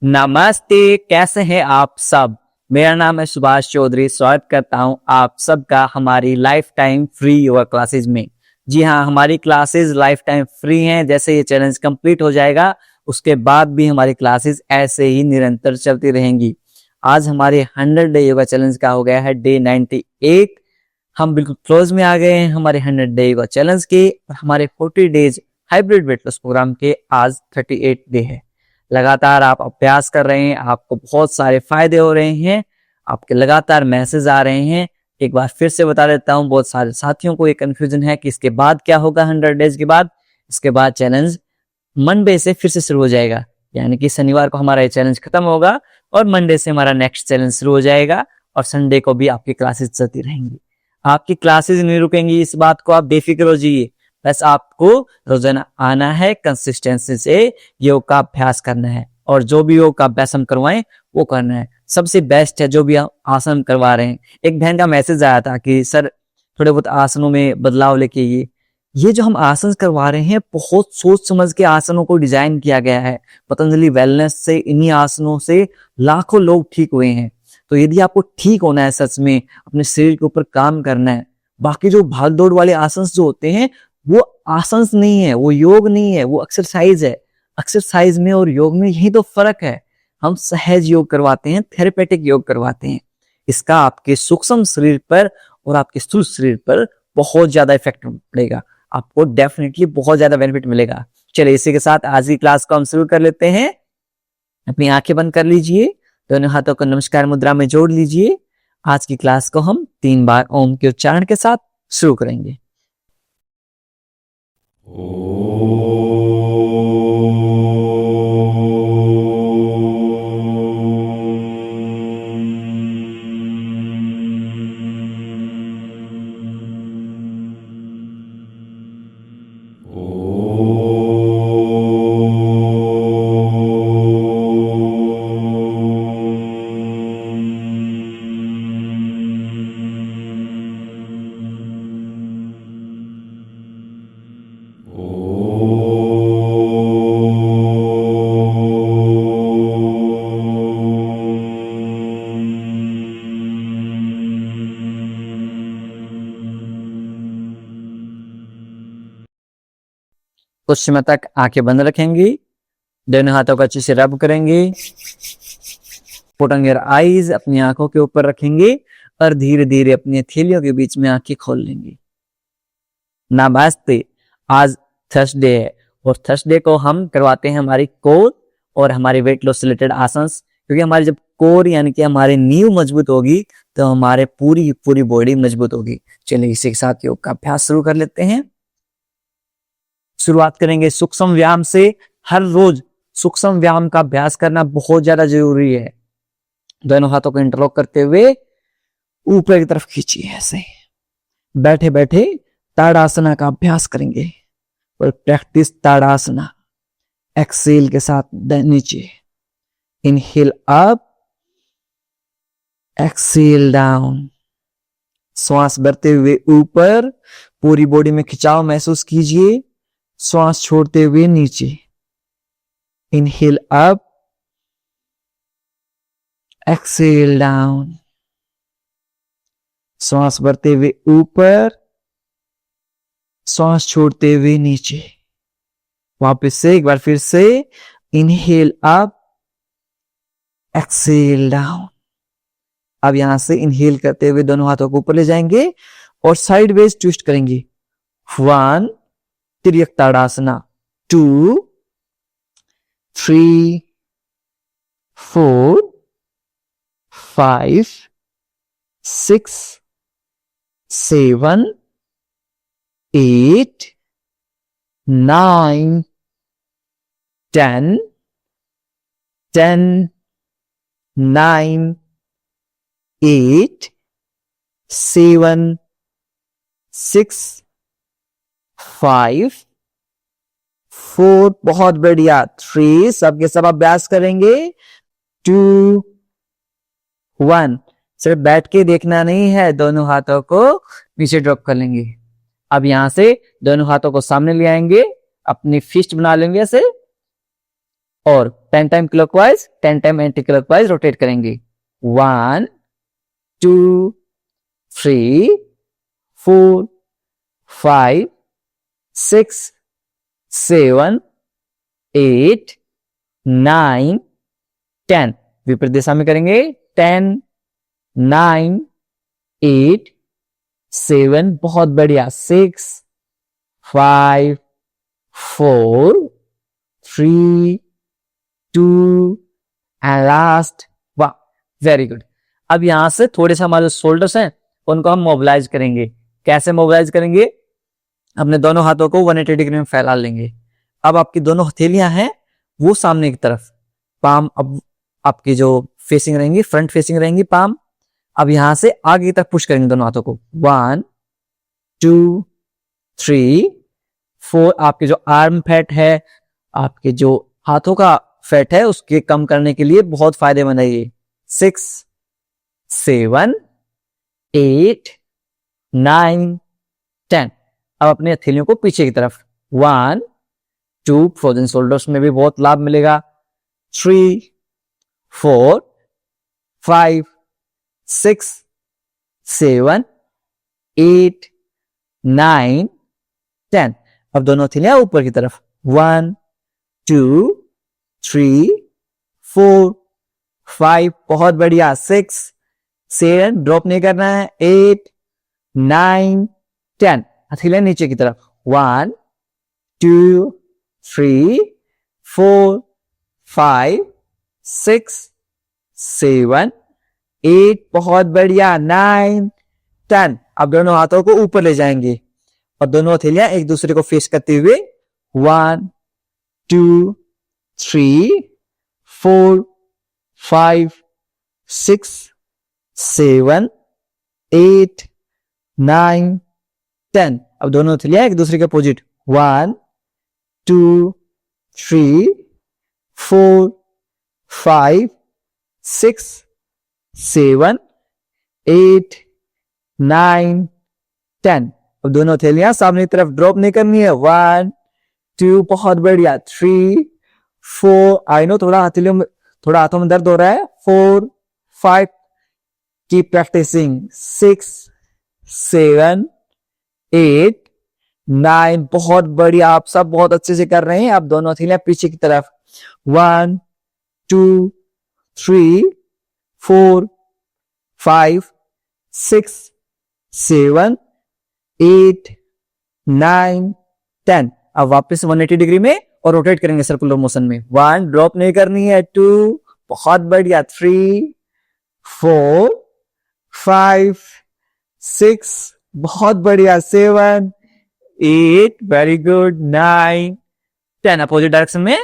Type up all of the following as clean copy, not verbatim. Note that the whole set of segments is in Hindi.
नमस्ते, कैसे हैं आप सब। मेरा नाम है सुभाष चौधरी। स्वागत करता हूं आप सबका हमारी life time free yoga classes में। जी हाँ, हमारी क्लासेस लाइफ टाइम फ्री हैं। जैसे ये चैलेंज कंप्लीट हो जाएगा उसके बाद भी हमारी क्लासेस ऐसे ही निरंतर चलती रहेंगी। आज हमारे 100 डे योगा चैलेंज का हो गया है डे 98। हम बिल्कुल क्लोज में आ गए हैं हमारे 100 डे योगा चैलेंज के। हमारे 40 days hybrid weight loss programme के आज 38 डे है। लगातार आप अभ्यास कर रहे हैं, आपको बहुत सारे फायदे हो रहे हैं, आपके लगातार मैसेज आ रहे हैं। एक बार फिर से बता देता हूं, बहुत सारे साथियों को ये कंफ्यूजन है कि इसके बाद क्या होगा 100 डेज के बाद। इसके बाद चैलेंज मंडे से फिर से शुरू हो जाएगा, यानी कि शनिवार को हमारा ये चैलेंज खत्म होगा और मंडे से हमारा नेक्स्ट चैलेंज शुरू हो जाएगा और संडे को भी आपकी क्लासेस चलती रहेंगी। आपकी क्लासेस नहीं रुकेंगी, इस बात को आप बेफिक्र हो जाइए। बस आपको रोजाना आना है, कंसिस्टेंसी से योग का अभ्यास करना है और जो भी योग का अभ्यास हम करवाएं वो करना है। सबसे बेस्ट है जो भी आसन करवा रहे हैं। एक बहन का मैसेज आया था कि सर थोड़े बहुत आसनों में बदलाव लेके ये जो हम आसन करवा रहे हैं बहुत सोच समझ के आसनों को डिजाइन किया गया है। पतंजलि वेलनेस से इन्हीं आसनों से लाखों लोग ठीक हुए हैं। तो यदि आपको ठीक होना है, सच में अपने शरीर के ऊपर काम करना है, बाकी जो भाग दौड़ वाले आसन जो होते हैं वो आसन नहीं है, वो योग नहीं है, वो एक्सरसाइज है। एक्सरसाइज में और योग में यही तो फर्क है। हम सहज योग करवाते हैं, थेरेपेटिक योग करवाते हैं। इसका आपके सूक्ष्म शरीर पर और आपके स्थूल शरीर पर बहुत ज्यादा इफेक्ट पड़ेगा। आपको डेफिनेटली बहुत ज्यादा बेनिफिट मिलेगा। चलिए इसी के साथ आज की क्लास को हम शुरू कर लेते हैं। अपनी आंखें बंद कर लीजिए, दोनों हाथों को नमस्कार मुद्रा में जोड़ लीजिए। आज की क्लास को हम 3 बार ओम के उच्चारण के साथ शुरू करेंगे। कुछ समय तक आंखें बंद रखेंगे, दोनों हाथों को अच्छे से रब करेंगे। पुटिंग योर आईज, अपनी आंखों के ऊपर रखेंगे और धीरे धीरे अपनी हथेलियों के बीच में आंखें खोल लेंगे। नमस्ते। आज थर्सडे है और थर्सडे को हम करवाते हैं हमारी कोर और हमारे वेट लॉस से रिलेटेड आसन, क्योंकि हमारी जब कोर यानी कि हमारी नींव मजबूत होगी तो हमारे पूरी बॉडी मजबूत होगी। चलिए इसी के साथ योग का अभ्यास शुरू कर लेते हैं। शुरुआत करेंगे सूक्ष्म व्यायाम से। हर रोज सूक्ष्म व्यायाम का अभ्यास करना बहुत ज्यादा जरूरी है। दोनों हाथों को इंटरलॉक करते हुए ऊपर की तरफ खींचिए। ऐसे बैठे बैठे ताड़ासना का अभ्यास करेंगे और प्रैक्टिस ताड़ासना। एक्सेल के साथ नीचे, इनहेल अप, एक्सेल डाउन। श्वास भरते हुए ऊपर, पूरी बॉडी में खिंचाव महसूस कीजिए। श्वास छोड़ते हुए नीचे, इनहेल अप, एक्सेल डाउन। श्वास भरते हुए ऊपर, श्वास छोड़ते हुए नीचे। वापस से एक बार फिर से, इनहेल अप, एक्सेल डाउन। अब यहां से इनहेल करते हुए दोनों हाथों को ऊपर ले जाएंगे और साइडवेज ट्विस्ट करेंगे। 1, तिर्यक ताड़ासना, 2, 3, 4, 5, 6, 7, 8, 9, 10, 9, 8, 7, 6, 5, 4, बहुत बढ़िया, 3, सबके सब अभ्यास करेंगे। 2, 1, सिर्फ बैठ के देखना नहीं है, दोनों हाथों को नीचे ड्रॉप कर लेंगे। अब यहां से दोनों हाथों को सामने ले आएंगे, अपनी फिस्ट बना लेंगे ऐसे और 10 time clockwise 10 time anti clockwise rotate करेंगे। 1 2 3 4 5 6 7 8 9 10 विपरीत दिशा में करेंगे। 10 9 8 7 बहुत बढ़िया 6 5 4 3 2 एंड लास्ट। वाह वेरी गुड। अब यहां से थोड़े से हमारे शोल्डर्स हैं उनको हम मोबिलाइज करेंगे। कैसे मोबिलाइज करेंगे? अपने दोनों हाथों को 180 डिग्री में फैला लेंगे। अब आपकी दोनों हथेलियां हैं वो सामने की तरफ, पाम अब आपकी जो फेसिंग रहेंगी, फ्रंट फेसिंग रहेंगी पाम। अब यहां से आगे की तरफ पुश करेंगे दोनों हाथों को। 1 2 3 4। आपके जो आर्म फैट है, आपके जो हाथों का फैट है, उसके कम करने के लिए बहुत फायदेमंद है ये। 6 7 8 9 10। अब अपने हथेलियों को पीछे की तरफ। 1 2 फ्रोजन शोल्डर्स में भी बहुत लाभ मिलेगा। 3 4 5 6 7 8 9 10। अब दोनों हथेलियां ऊपर की तरफ। 1 2 3 4 5 बहुत बढ़िया। 6 7 ड्रॉप नहीं करना है। 8 9 10 हथेलियां नीचे की तरफ। 1 2 3 4 5 6 7 8 बहुत बढ़िया। 9 10। अब दोनों हाथों को ऊपर ले जाएंगे और दोनों हथेलियां एक दूसरे को फेस करते हुए 1 2 3 4 5 6 7 8 9 10। अब दोनों हथेलियां एक दूसरे के अपोजिट। 1 2 3 4 5 6 7 8 9 10। अब दोनों हथेलियां सामने की तरफ ड्रॉप नहीं करनी है। 1 2 बहुत बढ़िया। 3 4 आई नो थोड़ा हाथों में दर्द हो रहा है। 4 5 कीप प्रैक्टिसिंग। 6 7 8 9 बहुत बढ़िया। आप सब बहुत अच्छे से कर रहे हैं। आप दोनों हथेलियां पीछे की तरफ। 1 2 3 4 5 6 7 8 9 10। अब वापस 180 डिग्री में और रोटेट करेंगे सर्कुलर मोशन में। 1 ड्रॉप नहीं करनी है। 2 बहुत बढ़िया। 3 4 5 6 बहुत बढ़िया। 7 8 वेरी गुड। 9 10 अपोजिट डायरेक्शन में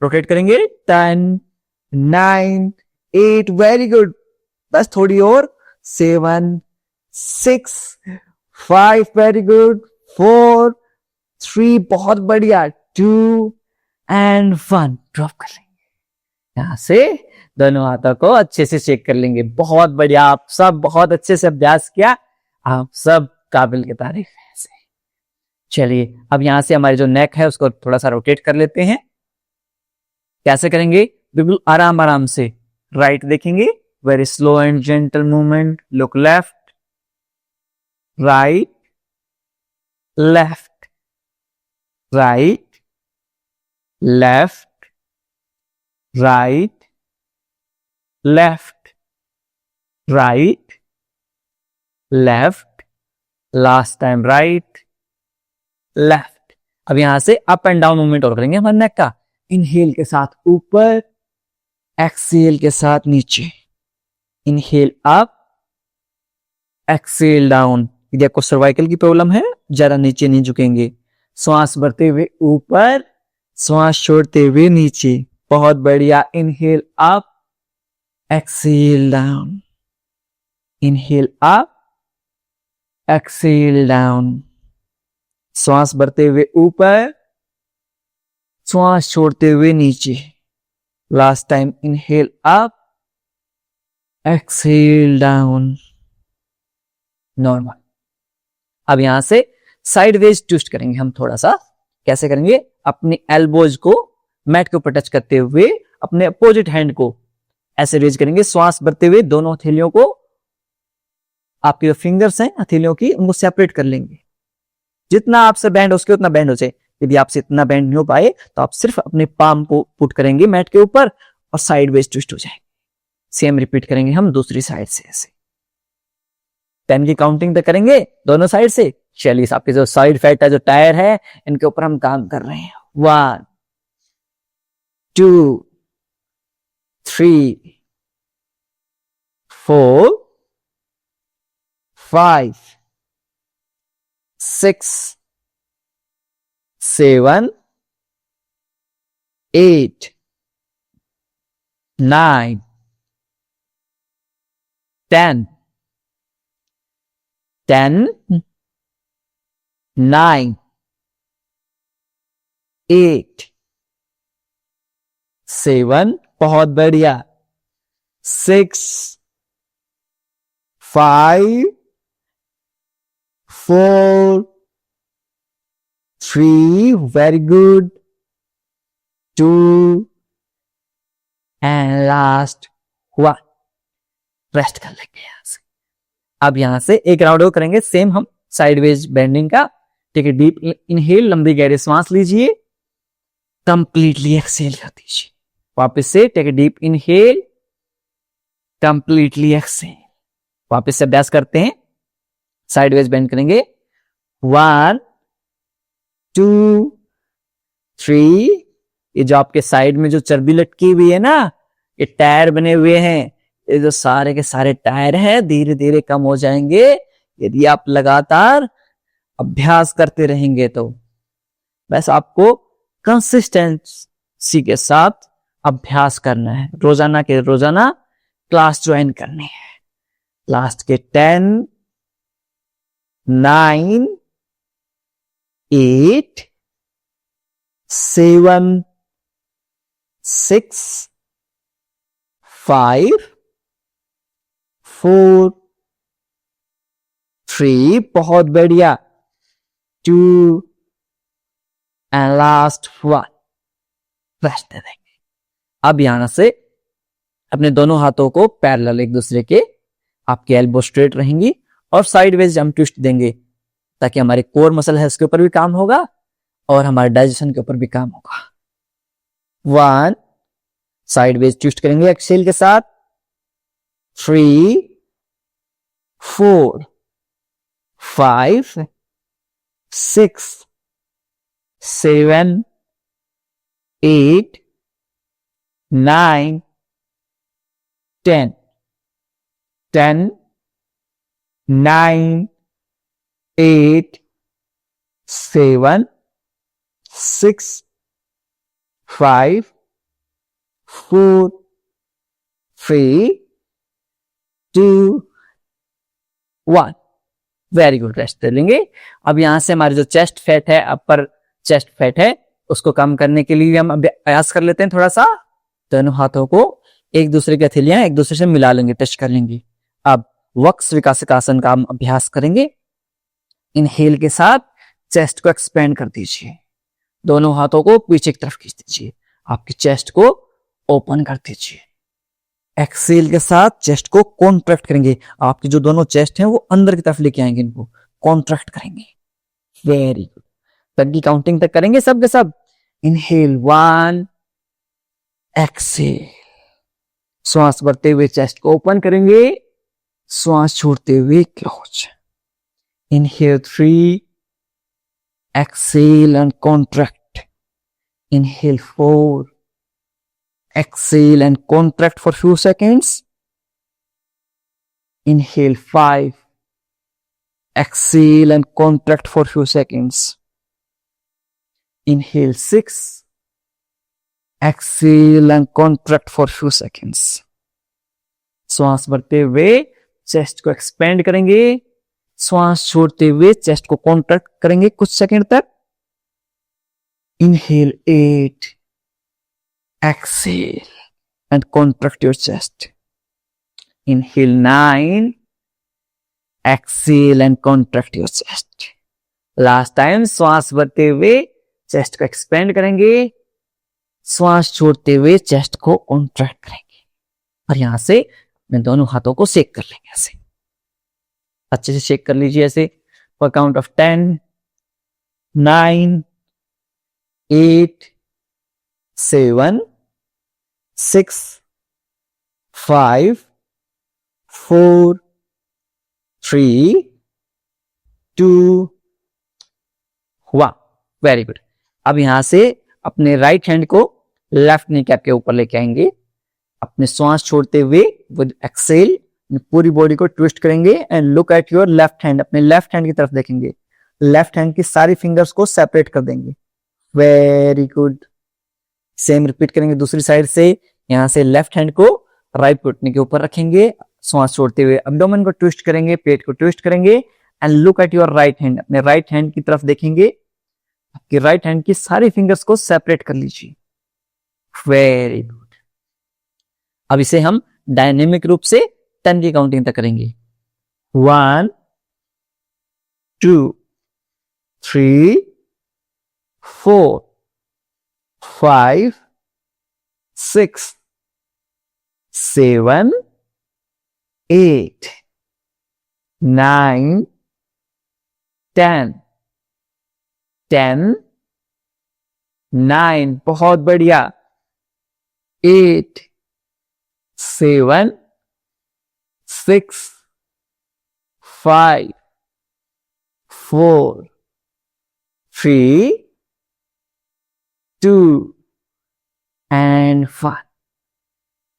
रोटेट करेंगे। 10 9 8 वेरी गुड। बस थोड़ी और। 7 6 5 वेरी गुड। 4 3 बहुत बढ़िया। 2 एंड 1 ड्रॉप कर लेंगे। यहां से दोनों हाथों को अच्छे से चेक कर लेंगे। बहुत बढ़िया। आप सब बहुत अच्छे से अभ्यास किया। आप सब काबिल की तारीफ है। चलिए अब यहां से हमारी जो नेक है उसको थोड़ा सा रोटेट कर लेते हैं। कैसे करेंगे? बिल्कुल आराम आराम से। राइट देखेंगे, very slow and gentle movement. Look left right left right left right left right left. Last time right left. अब यहां से अप एंड डाउन मूवमेंट और करेंगे हमारे नेक का। इनहेल के साथ ऊपर, एक्सहेल के साथ नीचे। Inhale up, exhale down. यदि आपको सर्वाइकल की प्रॉब्लम है, जरा नीचे नहीं झुकेंगे। श्वास भरते हुए ऊपर, श्वास छोड़ते हुए नीचे। बहुत बढ़िया। Inhale up, exhale down. Inhale up, exhale down. श्वास भरते हुए ऊपर, श्वास छोड़ते हुए नीचे। Last time inhale up, exhale down. Normal. अब यहां से साइडवेज ट्विस्ट करेंगे हम थोड़ा सा। कैसे करेंगे? अपनी एल्बोज को मैट के ऊपर टच करते हुए अपने अपोजिट हैंड को ऐसे रेज करेंगे। श्वास भरते हुए दोनों हथेलियों को, आपके जो फिंगर्स हैं हथेलियों की, उनको सेपरेट कर लेंगे। जितना आपसे बैंड हो सके उतना बैंड हो जाए। यदि आपसे इतना बैंड नहीं हो पाए तो आप सिर्फ अपने पाम को पुट करेंगे मैट के ऊपर और साइड वेज ट्विस्ट हो जाएंगे। सेम रिपीट करेंगे हम दूसरी साइड से ऐसे 10 की काउंटिंग तक करेंगे दोनों साइड से। चलिए, आपके जो साइड फैट है, जो टायर है, इनके ऊपर हम काम कर रहे हैं। 1 2 3 4 5 6 7 8 9 10 10 9 8 7, बहुत बढ़िया, 6 5 4 3, very good, 2 and last 1। Rest कर लेंगे यहां से। अब यहां से एक राउंड और करेंगे सेम हम साइडवेज बेंडिंग का। ठीक है, डीप इनहेल, लंबी गहरी सांस लीजिए, कंप्लीटली एक्सहेल कर दीजिए। वापस से take a deep inhale, completely exhale. वापस से अभ्यास करते हैं, साइडवेज बेंड करेंगे। 1 2 3। ये जो आपके साइड में जो चर्बी लटकी हुई है ना, ये टायर बने हुए हैं। ये जो सारे के सारे टायर हैं धीरे धीरे कम हो जाएंगे यदि आप लगातार अभ्यास करते रहेंगे। तो बस आपको कंसिस्टेंसी के साथ अभ्यास करना है, रोजाना के रोजाना क्लास ज्वाइन करनी है। लास्ट के 10 9 8 7 6 5 4 3, बहुत बढ़िया, 2 एंड लास्ट 1। रेस्ट दे देंगे। अब यहां से अपने दोनों हाथों को पैरेलल एक दूसरे के, आपकी एल्बो स्ट्रेट रहेंगी और साइडवेज हम ट्विस्ट देंगे ताकि हमारे कोर मसल है उसके ऊपर भी काम होगा और हमारे डाइजेशन के ऊपर भी काम होगा। 1 साइडवेज ट्विस्ट करेंगे एक्सेल के साथ। 3 4 5 6 7 8 9 10 10 9 8 7 6 5 4 3 2 1। वेरी गुड, रेस्ट दे लेंगे। अब यहां से हमारी जो चेस्ट फैट है, अपर चेस्ट फैट है, उसको कम करने के लिए हम अभ्यास कर लेते हैं। थोड़ा सा दोनों हाथों को एक दूसरे की हथेलियां एक दूसरे से मिला लेंगे, टच कर लेंगे। अब वक्स विकासकासन का हम अभ्यास करेंगे। इनहेल के साथ चेस्ट को एक्सपेंड कर दीजिए, दोनों हाथों को पीछे की तरफ खींच दीजिए, आपकी चेस्ट को ओपन कर दीजिए। एक्सेल के साथ चेस्ट को कॉन्ट्रैक्ट करेंगे, आपकी जो दोनों चेस्ट हैं वो अंदर की तरफ लेके आएंगे, इनको कॉन्ट्रैक्ट करेंगे। वेरी गुड, 10 की काउंटिंग तक करेंगे सब के सब। इनहेल 1, एक्सेल, श्वास भरते हुए चेस्ट को ओपन करेंगे, श्वास छोड़ते हुए close. Inhale 3, exhale and contract. Inhale 4, exhale and contract for few seconds. Inhale 5, exhale and contract for few seconds. Inhale 6, exhale and contract for few seconds. श्वास भरते हुए चेस्ट को एक्सपेंड करेंगे, श्वास छोड़ते हुए चेस्ट को कॉन्ट्रैक्ट करेंगे कुछ सेकंड तक। Inhale 8, exhale and contract your chest. Inhale 9, exhale and contract your chest. Last time श्वास भरते हुए चेस्ट को एक्सपेंड करेंगे, श्वास छोड़ते हुए चेस्ट को कॉन्ट्रैक्ट करेंगे और यहां से मैं दोनों हाथों को शेक कर लेंगे। ऐसे अच्छे से शेक कर लीजिए ऐसे for count of 10, 9, 8, 7, 6, 5, 4, 3, 2, 1। Very good. अब यहां से अपने राइट हैंड को लेफ्ट नी कैप के ऊपर लेके आएंगे। अपने श्वास छोड़ते हुए विद एक्सेल पूरी बॉडी को ट्विस्ट करेंगे and look at your left hand. अपने लेफ्ट हैंड की तरफ देखेंगे। लेफ्ट हैंड की सारी फिंगर्स को सेपरेट कर देंगे। Very good. सेम रिपीट करेंगे दूसरी साइड से। यहां से लेफ्ट हैंड को राइट घुटने के ऊपर रखेंगे। श्वास छोड़ते हुए एब्डोमेन को ट्विस्ट करेंगे, पेट को ट्विस्ट करेंगे and look at your right hand. अपने राइट हैंड की तरफ देखेंगे। आपकी राइट हैंड की सारी फिंगर्स को सेपरेट कर लीजिए। Very good. अब इसे हम डायनेमिक रूप से 10 की काउंटिंग तक करेंगे। 1, 2, 3, 4, 5, 6, 7, 8, 9, 10, 10, 9, बहुत बढ़िया। 8, 7, 6, 5, 4, 3, 2 and 1।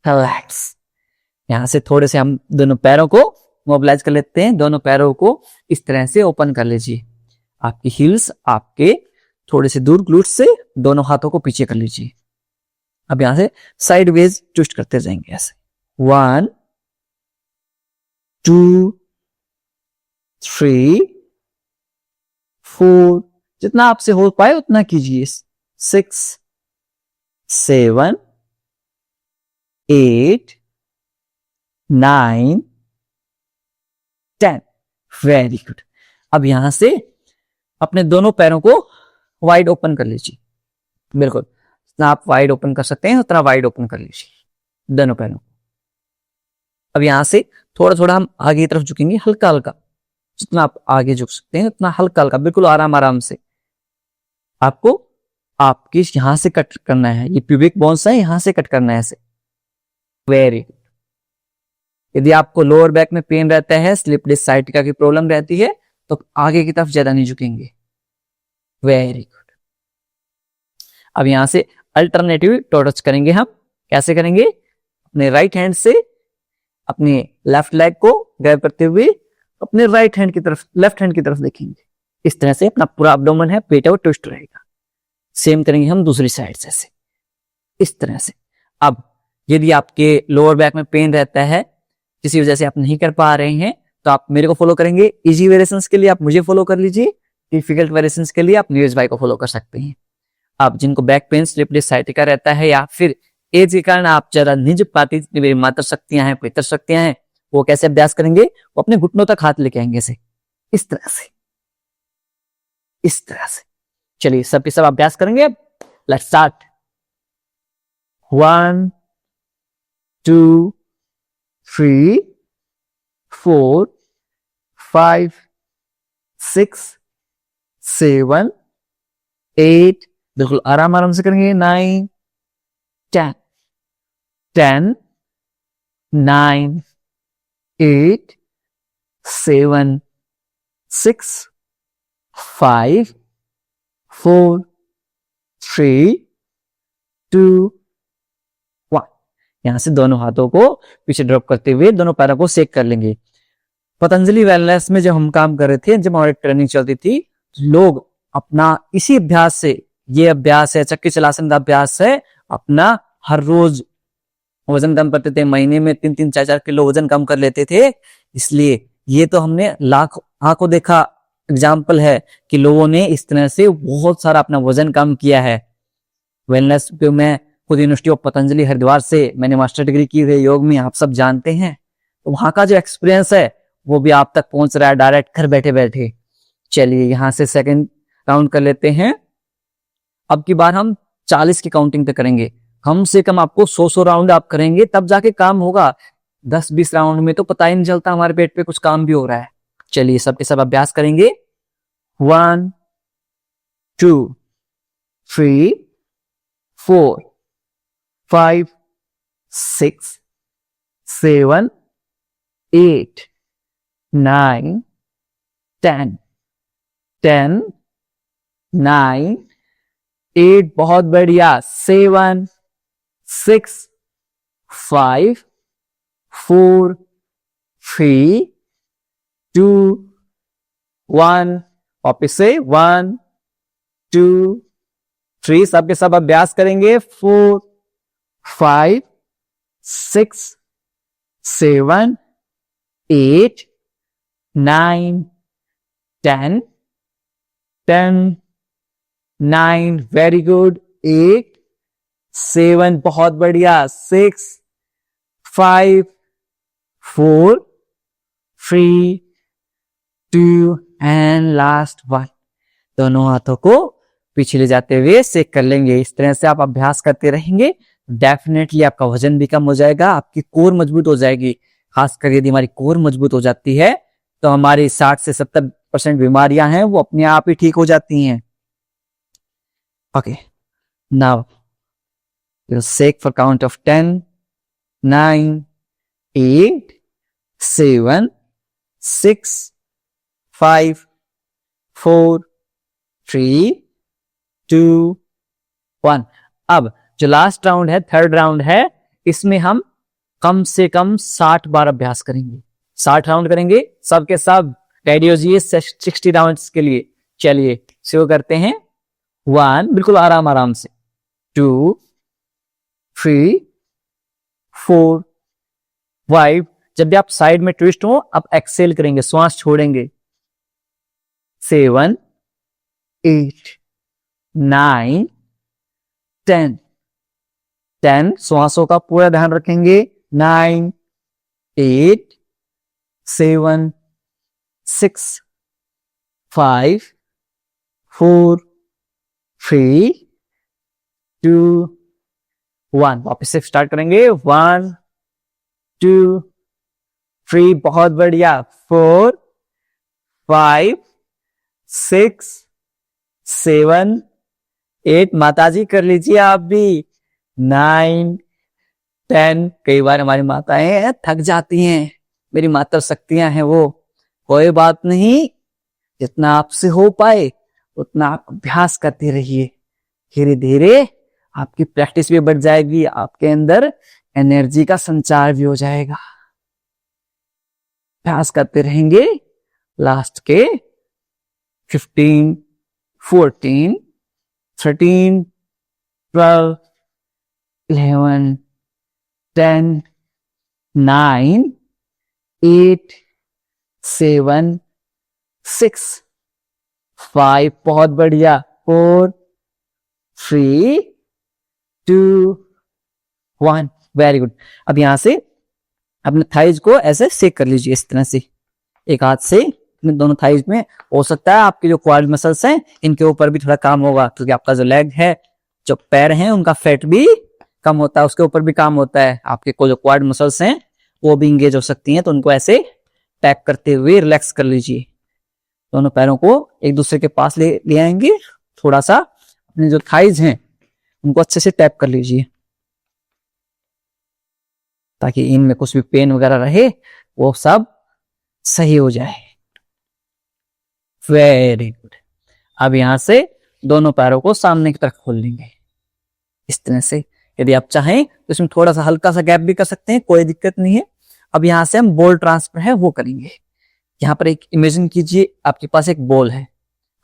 रिलैक्स। यहां से थोड़े से हम दोनों पैरों को मोबिलाइज कर लेते हैं। दोनों पैरों को इस तरह से ओपन कर लीजिए। आपकी हील्स आपके थोड़े से दूर ग्लूट्स से दोनों हाथों को पीछे कर लीजिए। अब यहां से साइडवेज ट्विस्ट करते जाएंगे ऐसे। 1, 2, 3, 4, जितना आपसे हो पाए उतना कीजिए। 6, 7, 8, 9, 10। Very good. अब यहां से अपने दोनों पैरों को वाइड ओपन कर लीजिए। बिल्कुल जितना आप वाइड ओपन कर सकते हैं उतना वाइड ओपन कर लीजिए दोनों पैरों। अब यहां से थोड़ा थोड़ा हम आगे की तरफ झुकेंगे, हल्का हल्का। जितना आप आगे झुक सकते हैं उतना हल्का हल्का, बिल्कुल आराम आराम से। आपको आपकी यहां से कट करना है। ये प्यूबिक बोन्स है, यहां से कट करना है ऐसे। Very good. यदि आपको लोअर बैक में पेन रहता है, स्लिप डिस्क साइटिका की प्रॉब्लम रहती है, तो आगे की तरफ ज्यादा नहीं झुकेंगे। Very good. अब यहां से अल्टरनेटिव टो टच करेंगे हम। कैसे करेंगे? अपने राइट हैंड से अपने लेफ्ट लेग को ग्रैब करते हुए अपने राइट हैंड की तरफ, लेफ्ट हैंड की तरफ देखेंगे। इस तरह से अपना पूरा एब्डोमेन है, पेट है, वो ट्विस्ट रहेगा। सेम करेंगे हम दूसरी साइड से इस तरह से। अब यदि आपके लोअर बैक में पेन रहता है, किसी वजह से आप नहीं कर पा रहे हैं, तो आप मेरे को फॉलो करेंगे। इजी वेरिएशंस के लिए आप मुझे फॉलो कर लीजिए। डिफिकल्ट वेरिएशंस के लिए आप नीरज भाई को फॉलो कर सकते हैं। आप जिनको back pain, slip disc sciatica रहता है, या फिर एज के कारण आप ज्यादा नहीं झुक पाती, मेरी मात्र शक्तियां हैं, पितर शक्तियां हैं, वो कैसे अभ्यास करेंगे? वो अपने घुटनों तक हाथ लेके आएंगे ऐसे, इस तरह से, इस तरह से। चलिए सबके सब अभ्यास करेंगे। Let's start. 1, 2, 3, 4, 5, 6, 7, 8, बिल्कुल आराम आराम से करेंगे। 9, 10, 10, 9, 8, 7, 6, 5, 4, 3, 2, 1। यहां से दोनों हाथों को पीछे ड्रॉप करते हुए दोनों पैरों को सेक कर लेंगे। पतंजलि वेलनेस में जब हम काम कर रहे थे, जब हमारी ट्रेनिंग चलती थी, लोग अपना इसी अभ्यास से, ये अभ्यास है चक्की चलासन का अभ्यास है, अपना हर रोज वजन कम करते थे। महीने में 3-3, 4-4 किलो वजन कम कर लेते थे। इसलिए ये तो हमने लाख आंखों देखा एग्जाम्पल है कि लोगों ने इस तरह से बहुत सारा अपना वजन कम किया है। वेलनेस पे मैं खुद यूनिवर्सिटी ऑफ पतंजलि हरिद्वार से मैंने मास्टर डिग्री की है योग में, आप सब जानते हैं। तो वहां का जो एक्सपीरियंस है वो भी आप तक पहुंच रहा है डायरेक्ट घर बैठे बैठे। चलिए यहां से सेकंड राउंड कर लेते हैं। अब की बार हम 40 की काउंटिंग तक करेंगे। कम से कम आपको 100 राउंड आप करेंगे तब जाके काम होगा। 10-20 राउंड में तो पता ही नहीं चलता हमारे पेट पे कुछ काम भी हो रहा है। चलिए सब के सब अभ्यास करेंगे। 1 2 3 4 5 6 7 8 9 10 10 9 8, बहुत बढ़िया। 7 6 5 4 3 2 1। वापिस से 1 2 3। सबके सब अभ्यास करेंगे। 4 5 6 7 8 9 10 10 9। Very good. 8 7, बहुत बढ़िया। 6 5 4 3 2 एंड लास्ट 1। दोनों हाथों को पीछे ले जाते हुए सेक कर लेंगे। इस तरह से आप अभ्यास करते रहेंगे, डेफिनेटली आपका वजन भी कम हो जाएगा, आपकी कोर मजबूत हो जाएगी। खासकर यदि हमारी कोर मजबूत हो जाती है तो हमारी 60 से 70% बीमारियां हैं वो अपने आप ही ठीक हो जाती हैं। Okay, now we'll shake for count of 10 9 8 7 6 5 4 3 2 1। अब जो लास्ट राउंड है, थर्ड राउंड है, इसमें हम कम से कम 60 बार अभ्यास करेंगे। 60 राउंड करेंगे। सबके सब रेडी हो जाइए 60 राउंड्स के लिए। चलिए शुरू करते हैं। 1, बिल्कुल आराम आराम से। 2 3 4 5। जब भी आप साइड में ट्विस्ट हो आप एक्सेल करेंगे, श्वास छोड़ेंगे। 7 8 9 10 10। श्वासों का पूरा ध्यान रखेंगे। 9 8 7 6 5 4 3 2 1। वापस से स्टार्ट करेंगे। 1 2 3, बहुत बढ़िया। 4 5 6 7 8। माताजी कर लीजिए आप भी। 9 10। कई बार हमारी माताएं थक जाती हैं, मेरी माता शक्तियां हैं वो। कोई बात नहीं, जितना आपसे हो पाए उतना आप अभ्यास करते रहिए। धीरे धीरे आपकी प्रैक्टिस भी बढ़ जाएगी, आपके अंदर एनर्जी का संचार भी हो जाएगा। अभ्यास करते रहेंगे। लास्ट के 15 14 13 12 11 10 9 8 7 6 5। बहुत बढ़िया। 4 3 2 1। Very good. अब यहां से अपने थाइज को ऐसे शेक कर लीजिए, इस तरह से एक हाथ से अपने दोनों थाइज में। हो सकता है आपके जो क्वाड मसल्स हैं इनके ऊपर भी थोड़ा काम होगा, क्योंकि आपका जो लेग है, जो पैर हैं, उनका फैट भी कम होता है, उसके ऊपर भी काम होता है। आपके को जो क्वाड मसल्स हैं वो भी इंगेज हो सकती हैं, तो उनको ऐसे टैप करते हुए रिलैक्स कर लीजिए। दोनों पैरों को एक दूसरे के पास ले आएंगे। थोड़ा सा अपने जो थाइज हैं उनको अच्छे से टैप कर लीजिए, ताकि इनमें कुछ भी पेन वगैरह रहे वो सब सही हो जाए। Very good. अब यहां से दोनों पैरों को सामने की तरफ खोल लेंगे, इस तरह से। यदि आप चाहें तो इसमें थोड़ा सा हल्का सा गैप भी कर सकते हैं, कोई दिक्कत नहीं है। अब यहां से हम बॉल ट्रांसफर है वो करेंगे। यहां पर एक इमेजिन कीजिए, आपके पास एक बॉल है,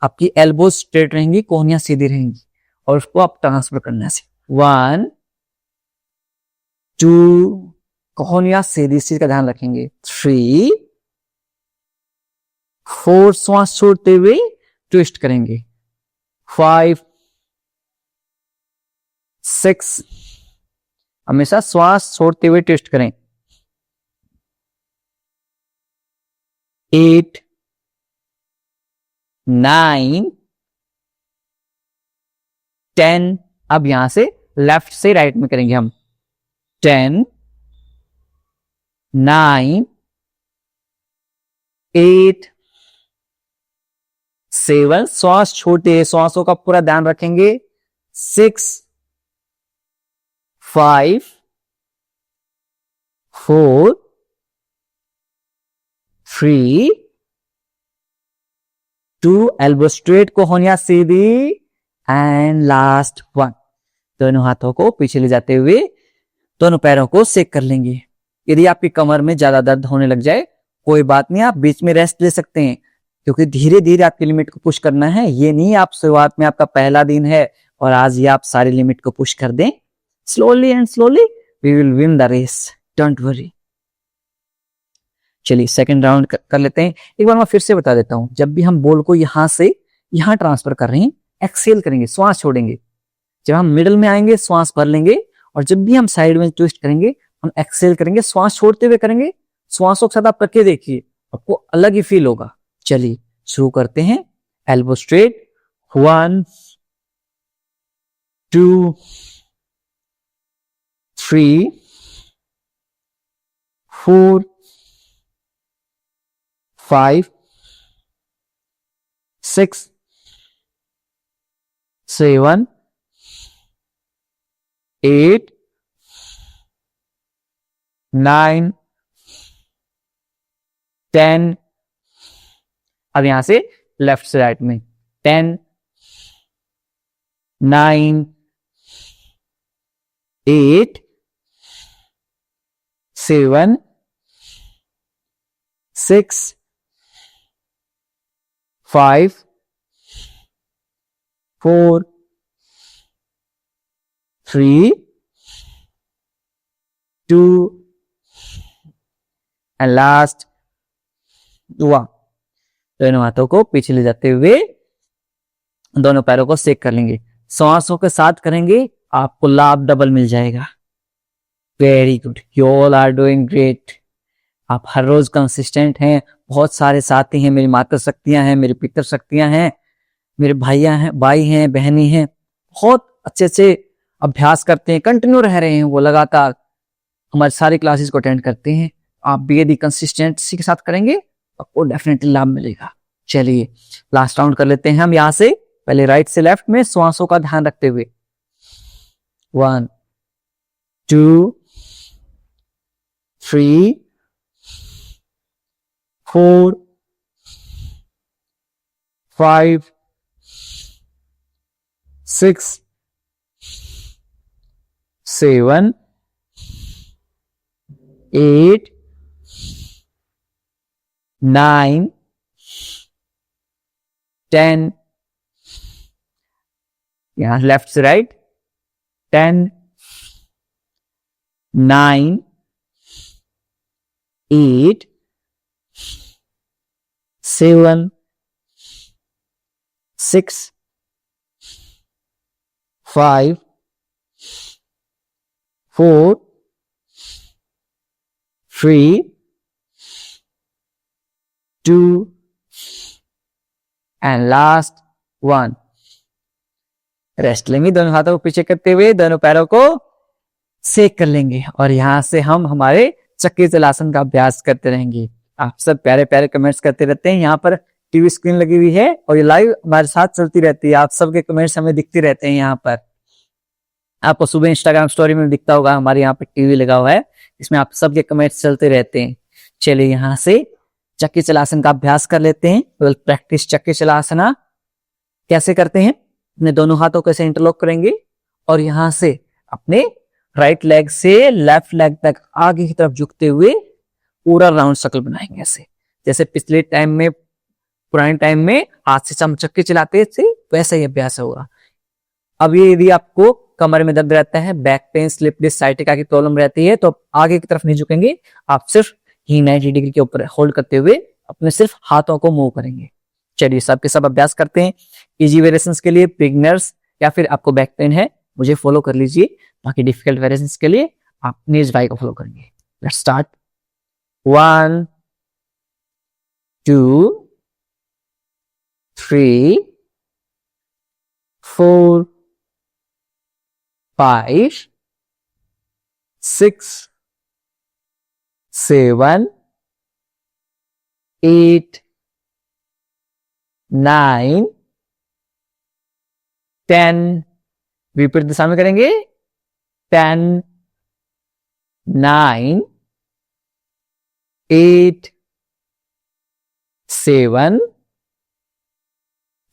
आपकी एल्बो स्ट्रेट रहेंगी, कोहनियां सीधी रहेंगी, और उसको आप ट्रांसफर करने से 1 2, कोहनियां सीधी, इस चीज का ध्यान रखेंगे। 3 4, श्वास छोड़ते हुए ट्विस्ट करेंगे। 5 6, हमेशा श्वास छोड़ते हुए ट्विस्ट करें। 8 9 10 अब यहां से लेफ्ट से राइट में करेंगे हम। 10, 9, 8, 7, श्वास छोटे, श्वासों का पूरा ध्यान रखेंगे। 6, 5, 4, 3, 2, एल्बो स्ट्रेट को होनिया सीधी, एंड लास्ट 1। दोनों हाथों को पीछे ले जाते हुए दोनों पैरों को सेक कर लेंगे। यदि आपकी कमर में ज्यादा दर्द होने लग जाए, कोई बात नहीं, आप बीच में रेस्ट ले सकते हैं, क्योंकि धीरे धीरे आपकी लिमिट को पुश करना है। ये नहीं आप शुरुआत में आपका पहला दिन है और आज ये आप सारी लिमिट को पुश कर दें। Slowly and slowly we will win the race, don't worry. चलिए सेकंड राउंड कर लेते हैं। एक बार मैं फिर से बता देता हूं, जब भी हम बॉल को यहां से यहां ट्रांसफर कर रहे हैं, एक्सेल करेंगे, श्वास छोड़ेंगे। जब हम मिडल में आएंगे श्वास भर लेंगे, और जब भी हम साइड में ट्विस्ट करेंगे हम एक्सेल करेंगे, श्वास छोड़ते हुए करेंगे। श्वासों के साथ आप करके देखिए, आपको अलग ही फील होगा। चलिए शुरू करते हैं। Elbow straight, 1, 2, 3, 4, 5, 6, 7, 8, 9, 10। अब यहां से लेफ्ट से राइट में 10, 9, 8, 7, 6, 5, 4, 3, 2, एंड लास्ट 1। दोनों हाथों को पीछे ले जाते हुए दोनों पैरों को सेक कर लेंगे। श्वासों के साथ करेंगे, आपको लाभ डबल मिल जाएगा। Very good, you all are doing great. आप हर रोज कंसिस्टेंट हैं। बहुत सारे साथी हैं, मेरी माता शक्तियां हैं, मेरी पितर शक्तियां हैं, मेरे भाइयां हैं, भाई हैं, बहनी हैं, बहुत अच्छे से अभ्यास करते हैं, कंटिन्यू रह रहे हैं, वो लगातार हमारी सारी क्लासेस को अटेंड करते हैं। आप भी यदि कंसिस्टेंसी के साथ करेंगे आपको डेफिनेटली लाभ मिलेगा। चलिए लास्ट राउंड कर लेते हैं हम यहां से, पहले राइट से लेफ्ट में श्वासों का ध्यान रखते हुए। 1, 2, 3, 4, 5, 6, 7, 8, 9, 10। यहां लेफ्ट से राइट, 10, 9, 8, 7, 6, 5, 4, 3, 2, एंड लास्ट 1। रेस्ट लेंगे, दोनों हाथों को पीछे करते हुए दोनों पैरों को सेक कर लेंगे, और यहां से हम हमारे चक्री जलासन का अभ्यास करते रहेंगे। आप सब प्यारे प्यारे कमेंट्स करते रहते हैं। यहाँ पर टीवी स्क्रीन लगी हुई है और ये लाइव हमारे साथ चलती रहती है। आप सबके कमेंट्स हमें दिखते रहते हैं। यहाँ पर आपको सुबह इंस्टाग्राम स्टोरी में दिखता होगा, हमारे यहाँ पे टीवी लगा हुआ है, इसमें आप सबके कमेंट्स चलते रहते हैं। चलिए यहाँ से चक्की चलासन का अभ्यास कर लेते हैं। वेल प्रैक्टिस चक्की चलासना कैसे करते हैं। अपने दोनों हाथों को ऐसे इंटरलॉक करेंगे और यहां से अपने राइट लेग से लेफ्ट लेग तक आगे की तरफ झुकते हुए पूरा राउंड सर्कल बनाएंगे ऐसे, जैसे पिछले टाइम में, पुराने टाइम में हाथ से हम चक्की चलाते थे, वैसा ही अभ्यास होगा। अब ये यदि आपको कमर में दर्द रहता है, back pain, slip disc, sciatica की प्रॉब्लम रहती है, तो आगे की तरफ नहीं झुकेंगे, आप सिर्फ ही 90 डिग्री के ऊपर होल्ड करते हुए अपने सिर्फ हाथों को मूव करेंगे। चलिए सबके सब अभ्यास करते हैं। इजी वेरिएशंस के लिए बिगिनर्स या फिर आपको बैक पेन है, मुझे फॉलो कर लीजिए। बाकी डिफिकल्ट वेरिएशंस के लिए आप नीरज भाई को फॉलो करेंगे। Let's start. 1, 2, 3, 4, 5 6 7 8 9 10 विपरीत दिशा में करेंगे 10 9 8 7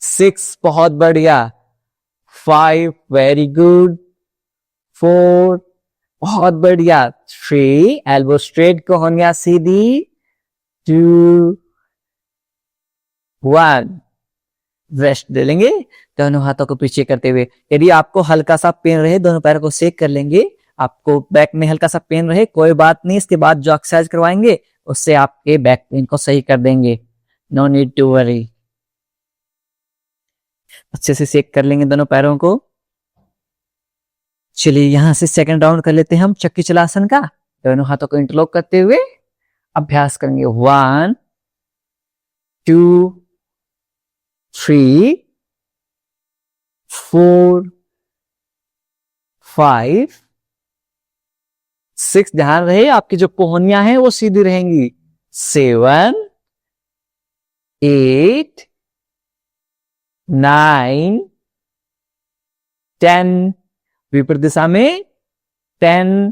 6 बहुत बढ़िया 5 वेरी गुड 4 बहुत बढ़िया 3 एल्बो स्ट्रेट कोहनिया सीधी 2 1 रेस्ट दे लेंगे दोनों हाथों को पीछे करते हुए। यदि आपको हल्का सा पेन रहे दोनों पैरों को सेक कर लेंगे, आपको बैक में हल्का सा पेन रहे कोई बात नहीं, इसके बाद जो एक्सरसाइज करवाएंगे उससे आपके बैक पेन को सही कर देंगे। No need to worry. अच्छे से सेक कर लेंगे दोनों पैरों को। चलिए यहां से सेकंड राउंड कर लेते हैं हम चक्की चलासन का। दोनों हाथों को इंटरलॉक करते हुए अभ्यास करेंगे 1 2 3 4 5 6 ध्यान रहे आपकी जो कोहनियां हैं वो सीधी रहेंगी 7 8 9 10 विपरीत दिशा में 10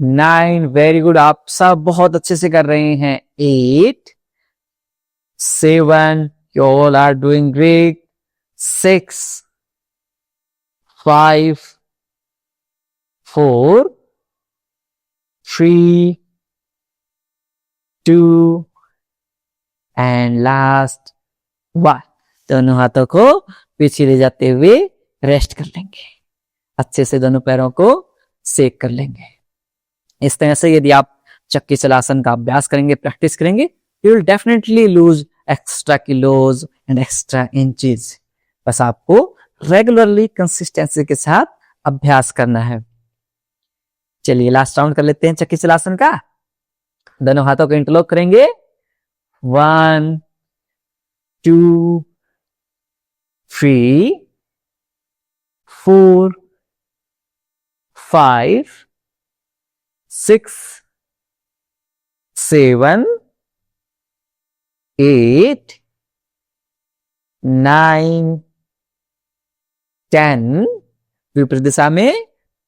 9 वेरी गुड आप सब बहुत अच्छे से कर रहे हैं 8 7 you all are doing great 6 5 4 3 2 and last 1 दोनों हाथों को पीछे ले जाते हुए रेस्ट कर लेंगे। अच्छे से दोनों पैरों को सेक कर लेंगे। इस तरह से यदि आप चक्की चलासन का अभ्यास करेंगे, प्रैक्टिस करेंगे, you will definitely lose extra kilos and extra inches. बस आपको रेगुलरली कंसिस्टेंसी के साथ अभ्यास करना है। चलिए लास्ट राउंड कर लेते हैं चक्की चलासन का। दोनों हाथों को इंटरलॉक करेंगे 1 2 3 4 5 6 7 8 9 10 विपरीत दिशा में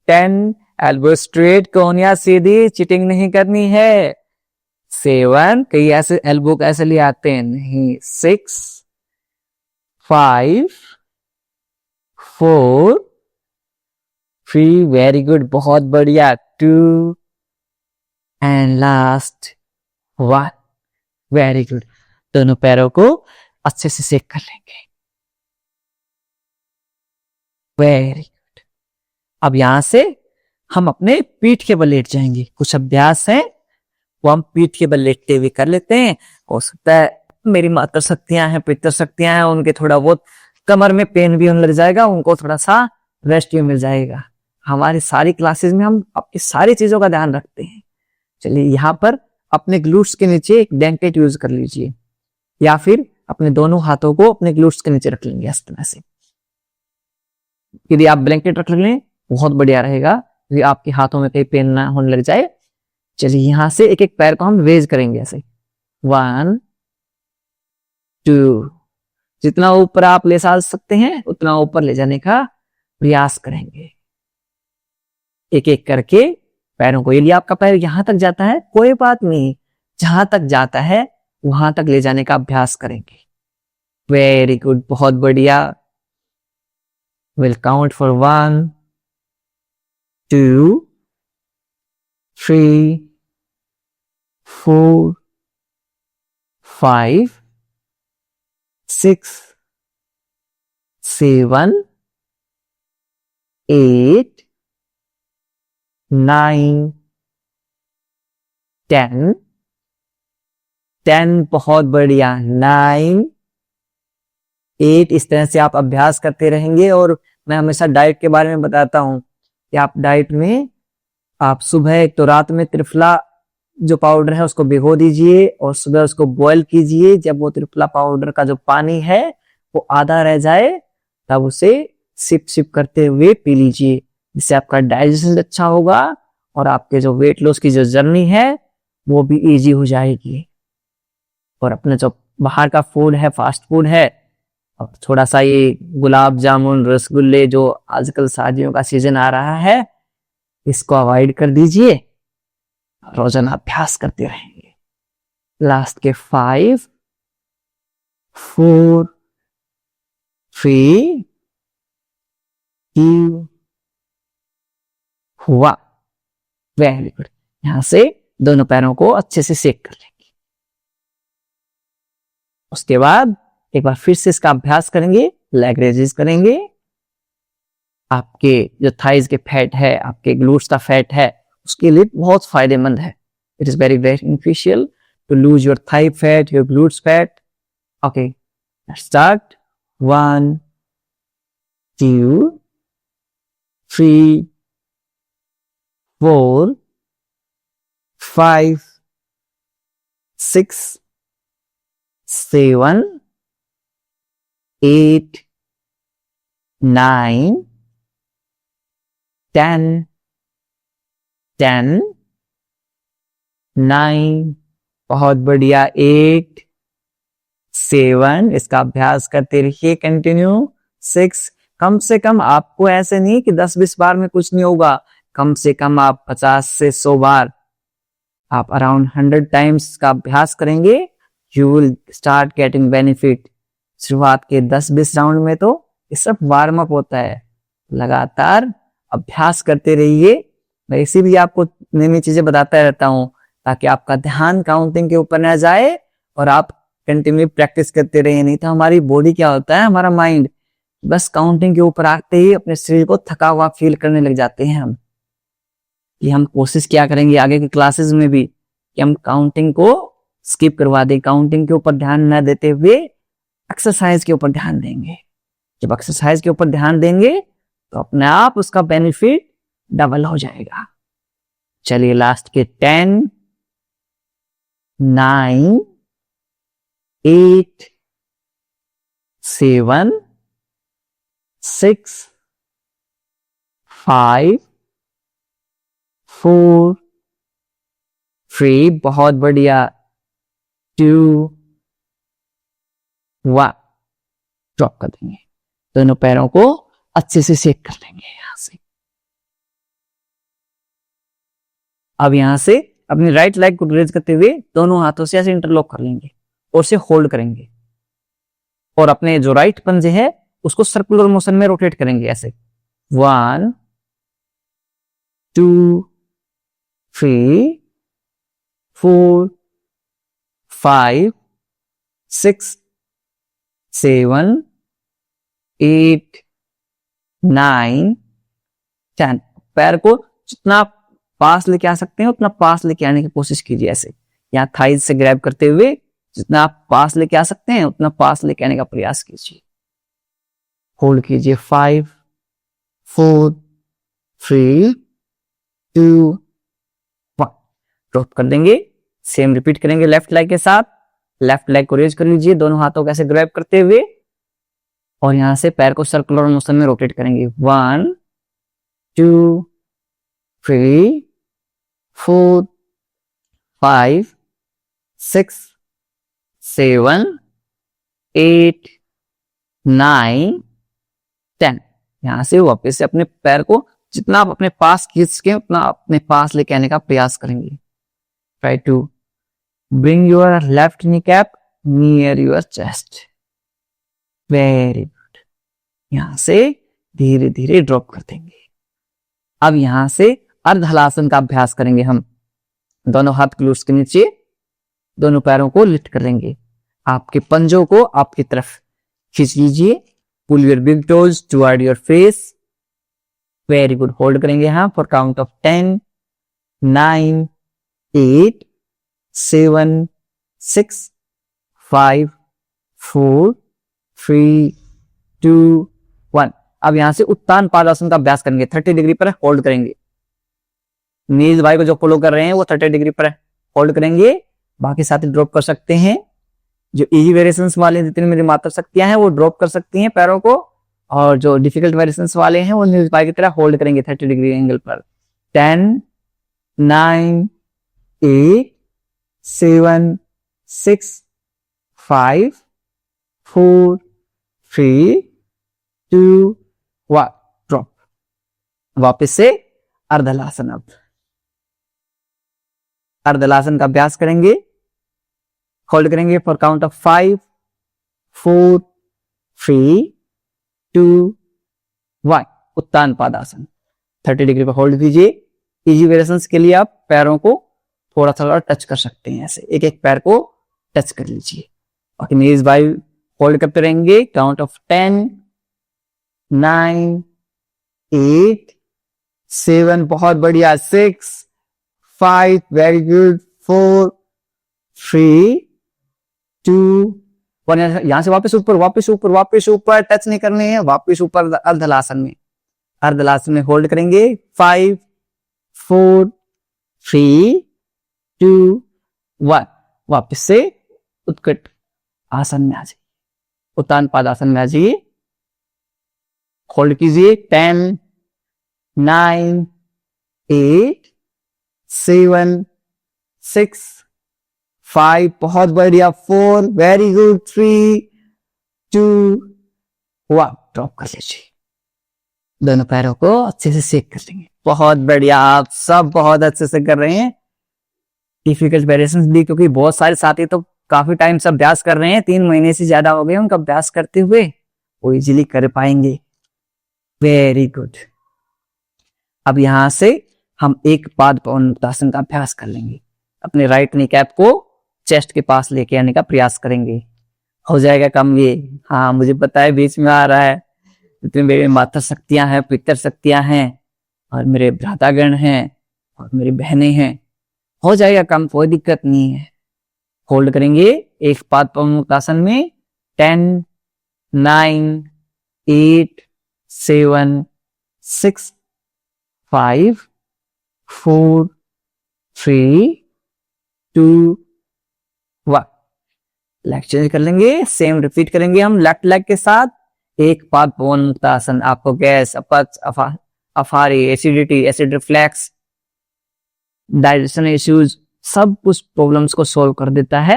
10 एल्बो स्ट्रेट कोहनियां सीधी, चीटिंग नहीं करनी है 7 कई ऐसे एल्बो कैसे ले आते हैं नहीं 6 5 4 3 वेरी गुड बहुत बढ़िया 2 एंड लास्ट 1 वेरी गुड। दोनों पैरों को अच्छे से सेक कर लेंगे। Very good. अब यहां से हम अपने पीठ के बल लेट जाएंगे। कुछ अभ्यास हैं वो हम पीठ के बल लेटते हुए कर लेते हैं। हो सकता है मेरी मातृ शक्तियां हैं, पितृ शक्तियां हैं, उनके थोड़ा बहुत कमर में पेन भी लग जाएगा, उनको थोड़ा सा रेस्ट भी मिल जाएगा। हमारी सारी क्लासेस में हम अपनी सारी चीजों का ध्यान रखते हैं। चलिए यहाँ पर अपने ग्लूट्स के नीचे एक ब्लैंकेट यूज कर लीजिए या फिर अपने दोनों हाथों को अपने ग्लूट्स के नीचे रख लेंगे इस तरह से। यदि आप ब्लैंकेट रख लें बहुत बढ़िया रहेगा, यदि आपके हाथों में कहीं पेन ना होने लग जाए। चलिए यहां से एक एक पैर को हम रेज करेंगे ऐसे 1 2 जितना ऊपर आप ले जा सकते हैं उतना ऊपर ले जाने का प्रयास करेंगे एक एक करके पैरों को। यदि आपका पैर यहां तक जाता है कोई बात नहीं, जहां तक जाता है वहां तक ले जाने का अभ्यास करेंगे। वेरी गुड बहुत बढ़िया। विल काउंट फॉर 1 2 3 4 5 6 7 8 9 10 10 बहुत बढ़िया 9 8 इस तरह से आप अभ्यास करते रहेंगे। और मैं हमेशा डाइट के बारे में बताता हूं कि आप डाइट में आप सुबह एक तो रात में त्रिफला जो पाउडर है उसको भिगो दीजिए और सुबह उसको बॉईल कीजिए। जब वो त्रिफला पाउडर का जो पानी है वो आधा रह जाए तब उसे सिप सिप करते हुए पी लीजिए, जिससे आपका डाइजेशन अच्छा होगा और आपके जो वेट लॉस की जो जर्नी है वो भी इजी हो जाएगी। और अपने जो बाहर का फूड है, फास्ट फूड है, और थोड़ा सा ये गुलाब जामुन, रसगुल्ले जो आजकल शादियों का सीजन आ रहा है, इसको अवॉइड कर दीजिए, रोजाना अभ्यास करते रहेंगे। लास्ट के 5 4 3 2 1। Very good. यहां से दोनों पैरों को अच्छे से सेक कर लेंगे। उसके बाद एक बार फिर से इसका अभ्यास करेंगे, लेग रेजेस करेंगे। आपके जो थाइज के फैट है, आपके ग्लूट्स का फैट है, उसके लिए बहुत फायदेमंद है। It is very very beneficial to lose your thigh fat, your glutes fat. Okay, let's start. 1 2 3 4 5 6 7 8 9 10 10 9। बहुत बढ़िया। 8 7, इसका अभ्यास करते रहिए कंटिन्यू। 6, कम से कम आपको ऐसे नहीं कि 10-20 बार में कुछ नहीं होगा, कम से कम आप 50 से 100 बार, आप अराउंड 100 टाइम्स का अभ्यास करेंगे, you will start getting benefit. शुरुआत के 10-20 राउंड में तो ये सब वार्म अप होता है, लगातार अभ्यास करते रहिए। मैं इसीलिए आपको नई नई चीजें बताता रहता हूं, ताकि आपका ध्यान काउंटिंग के ऊपर ना जाए और आप कंटिन्यू प्रैक्टिस करते रहिए। नहीं तो हमारी बॉडी क्या होता है, हमारा माइंड बस काउंटिंग के ऊपर आते ही अपने शरीर को थका हुआ फील करने लग जाते हैं। हम कि हम कोशिश क्या करेंगे आगे की क्लासेस में भी कि हम काउंटिंग को स्किप करवा दें, काउंटिंग के ऊपर ध्यान न देते हुए एक्सरसाइज के ऊपर ध्यान देंगे। जब एक्सरसाइज के ऊपर ध्यान देंगे तो अपने आप उसका बेनिफिट डबल हो जाएगा। चलिए लास्ट के 10 9 8 7 6 5 4 3, बहुत बढ़िया, 2 1। ड्रॉप कर देंगे। दोनों पैरों को अच्छे से सेक कर लेंगे यहां से। अब यहां से अपनी राइट लेग को रेज करते हुए दोनों हाथों से ऐसे इंटरलॉक कर लेंगे और उसे होल्ड करेंगे, और अपने जो राइट पंजे है उसको सर्कुलर मोशन में रोटेट करेंगे ऐसे। 1 2 3 4 5 6 7 8 9 10। पैर को जितना पास लेके आ सकते हैं उतना पास लेके आने की कोशिश कीजिए। ऐसे यहाँ थाइज से ग्रैब करते हुए जितना आप पास लेके आ सकते हैं उतना पास लेके आने का प्रयास कीजिए। होल्ड कीजिए। 5 4 3 2 1। ड्रॉप कर देंगे। सेम रिपीट करेंगे लेफ्ट लेग के साथ। लेफ्ट लेग को रेज कर लीजिए दोनों हाथों को ऐसे ग्रैब करते हुए, और यहां से पैर को सर्कुलर मोशन में रोटेट करेंगे। 1 2 3 4 5 6 7 8 9 10। यहां से वापस से अपने पैर को जितना आप अपने पास खींच के उतना अपने पास लेके आने का प्रयास करेंगे। Try to bring your left knee cap near your chest. Very good. यहां से धीरे धीरे ड्रॉप कर देंगे। अब यहां से अर्ध हलासन का अभ्यास करेंगे हम। दोनों हाथ ग्लूट्स के नीचे, दोनों पैरों को लिफ्ट करेंगे, आपके पंजों को आपकी तरफ खींच लीजिए। Pull your big toes toward your face. Very good. Hold करेंगे यहां फॉर काउंट ऑफ 10 9 8 7 6 5 4 3 2 1। अब यहां से उत्तान पादासन का अभ्यास करेंगे। 30 डिग्री पर होल्ड करेंगे। नीज भाई को जो फॉलो कर रहे हैं वो 30 डिग्री पर होल्ड करेंगे, बाकी साथी ड्रॉप कर सकते हैं। जो इजी वेरिएशंस वाले जितनी मेरी मात्र शक्तियां हैं वो ड्रॉप कर सकती हैं पैरों को। और जो डिफिकल्ट वेरिएशंस वाले हैं वो न्यूज बाय की तरह होल्ड करेंगे 30 डिग्री एंगल पर। 10, 9, 8, 7, 6, 5, 4, 3, 2, 1 ड्रॉप। वापस से अर्धलासन। अब अर्धलासन का अभ्यास करेंगे, होल्ड करेंगे फॉर काउंट ऑफ 5, 4, 3, 2, 1 उत्तान पादासन। 30 डिग्री पर होल्ड कीजिए। इजी वेरिएशंस के लिए आप पैरों को थोड़ा थोड़ा टच कर सकते हैं, ऐसे एक एक पैर को टच कर लीजिए। ओके, नीज बाय होल्ड करते रहेंगे काउंट ऑफ 10, 9, 8, 7 बहुत बढ़िया, 6, 5 वेरी गुड, 4, 3, 2, 1। यहां से वापस ऊपर वापस ऊपर वापस ऊपर, टच नहीं करने हैं, वापस ऊपर अर्धलासन में। अर्धलासन में होल्ड करेंगे 5, 4, 3, 2, 1। वापस से उत्कट आसन में आ जाइए, उत्तान पादासन में आ जाइए। होल्ड कीजिए 10, 9, 8, 7, 6, 5 बहुत बढ़िया, 4 वेरी गुड, 3, 2, 1 ड्रॉप कर लीजिए। दोनों पैरों को अच्छे से शेक कर लेंगे। बहुत बढ़िया, आप सब बहुत अच्छे से कर रहे हैं। डिफिकल्ट वेरिएशंस भी, क्योंकि बहुत सारे साथी तो काफी टाइम से अभ्यास कर रहे हैं, 3 महीने से ज्यादा हो गए उनका अभ्यास करते हुए, वो इजीली कर पाएंगे। Very good. अब यहां से हम एक पाद पवन मुक्तासन का अभ्यास कर लेंगे। अपने राइट नी कैप को चेस्ट के पास लेके आने का प्रयास करेंगे। हो जाएगा कम ये? हाँ, मुझे पता है बीच में आ रहा है। इतने मेरे माता शक्तियां हैं, पितर शक्तियां हैं, और मेरे भ्रातागण हैं, और मेरी बहनें हैं। हो जाएगा कम, कोई दिक्कत नहीं है। होल्ड करेंगे एक पाद पवन मुक्तासन में 10, 9, 8, 7, 6, 5, 4, 3, 2, 1। लेग चेंज कर लेंगे, सेम रिपीट करेंगे हम लेफ्ट लेग के साथ। एक पाद पवन मुक्तासन आपको गैस, अपच, अफारी, acidity, acid reflex, digestion issues, सब कुछ प्रॉब्लम्स को सॉल्व कर देता है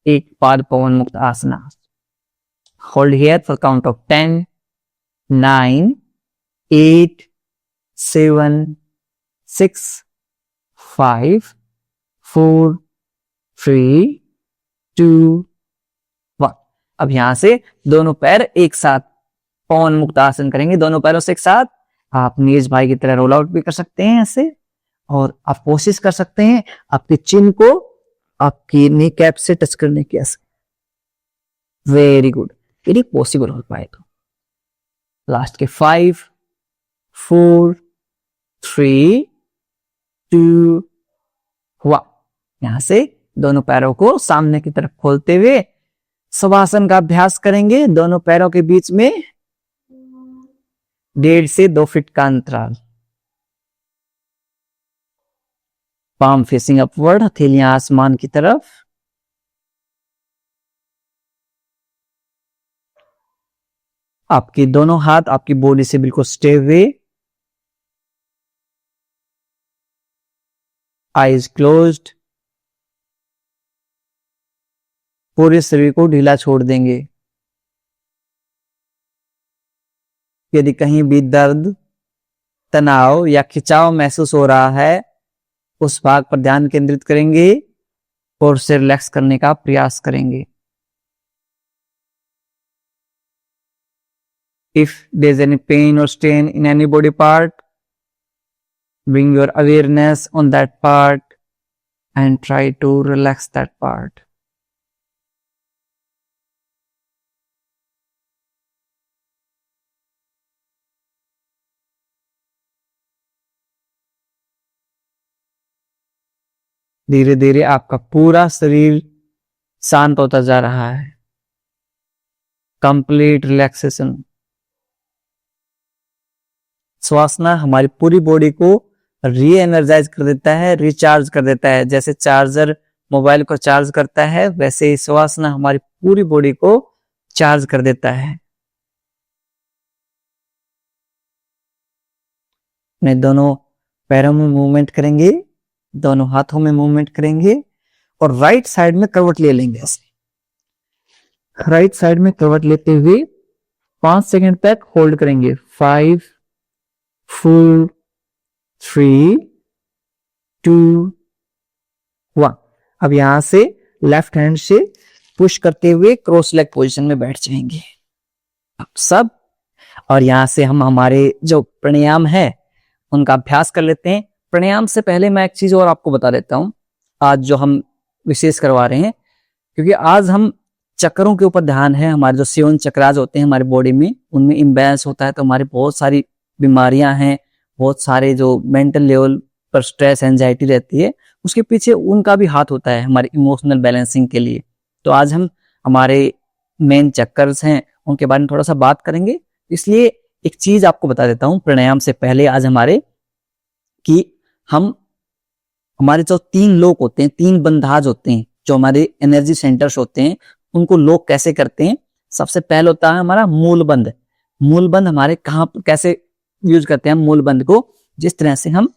एक पाद पवन मुक्त आसना। Hold here for count of 10, 9, 8, 7, 6, 5, 4, 3, 2, 1। अब यहां से दोनों पैर एक साथ पवन मुक्त आसन करेंगे, दोनों पैरों से एक साथ। आप नीज भाई की तरह रोल आउट भी कर सकते हैं ऐसे, और आप कोशिश कर सकते हैं आपके चिन को आपकी नी कैप से टच करने की ऐसे। वेरी गुड, यदि पॉसिबल हो पाए तो। लास्ट के 5, 4, 3, 2, 1। यहां से दोनों पैरों को सामने की तरफ खोलते हुए शवासन का अभ्यास करेंगे। दोनों पैरों के बीच में 1.5 से 2 फीट का अंतराल। पाम फेसिंग अपवर्ड, हथेलियां आसमान की तरफ। आपके दोनों हाथ आपकी बॉडी से बिल्कुल स्टे हुए, आईज क्लोज्ड। पूरे शरीर को ढीला छोड़ देंगे। यदि कहीं भी दर्द, तनाव या खिंचाव महसूस हो रहा है, उस भाग पर ध्यान केंद्रित करेंगे और उसे रिलैक्स करने का प्रयास करेंगे। If there's any pain or strain in any body part, bring your awareness on that part and try to relax that part. धीरे धीरे आपका पूरा शरीर शांत होता जा रहा है। Complete relaxation. श्वासना हमारी पूरी बॉडी को री एनर्जाइज कर देता है, रिचार्ज कर देता है। जैसे चार्जर मोबाइल को चार्ज करता है, वैसे ही श्वासना हमारी पूरी बॉडी को चार्ज कर देता है। अपने दोनों पैरों में मूवमेंट करेंगे, दोनों हाथों में मूवमेंट करेंगे और राइट साइड में करवट ले लेंगे। ऐसे राइट साइड में करवट लेते हुए 5 सेकंड तक होल्ड करेंगे। 5 4 3 2 1। अब यहां से लेफ्ट हैंड से पुश करते हुए क्रॉस लेग पोजीशन में बैठ जाएंगे अब सब। और यहां से हम हमारे जो प्राणायाम है उनका अभ्यास कर लेते हैं। प्राणायाम से पहले मैं एक चीज और आपको बता देता हूं, आज जो हम विशेष करवा रहे हैं, क्योंकि आज हम चक्रों के ऊपर ध्यान है। हमारे जो 7 चक्रास होते हैं हमारी बॉडी में, उनमें इम्बैलेंस होता है तो हमारी बहुत सारी बीमारियां हैं, बहुत सारे जो मेंटल लेवल पर स्ट्रेस एंजाइटी रहती है, उसके पीछे उनका भी हाथ होता है हमारे इमोशनल बैलेंसिंग के लिए। तो आज हम हमारे मेन चक्कर्स हैं उनके बारे में थोड़ा सा बात करेंगे। इसलिए एक चीज आपको बता देता हूं प्राणायाम से पहले आज हमारे, कि हम हमारे जो 3 लोक होते हैं, 3 बंधाज होते हैं, जो हमारे एनर्जी सेंटर्स होते हैं, उनको लोक कैसे करते हैं। सबसे पहले होता है हमारा मूल बंध। मूल बंध हमारे कहाँ कैसे यूज करते हैं हम मूल बंध को, जिस तरह से हम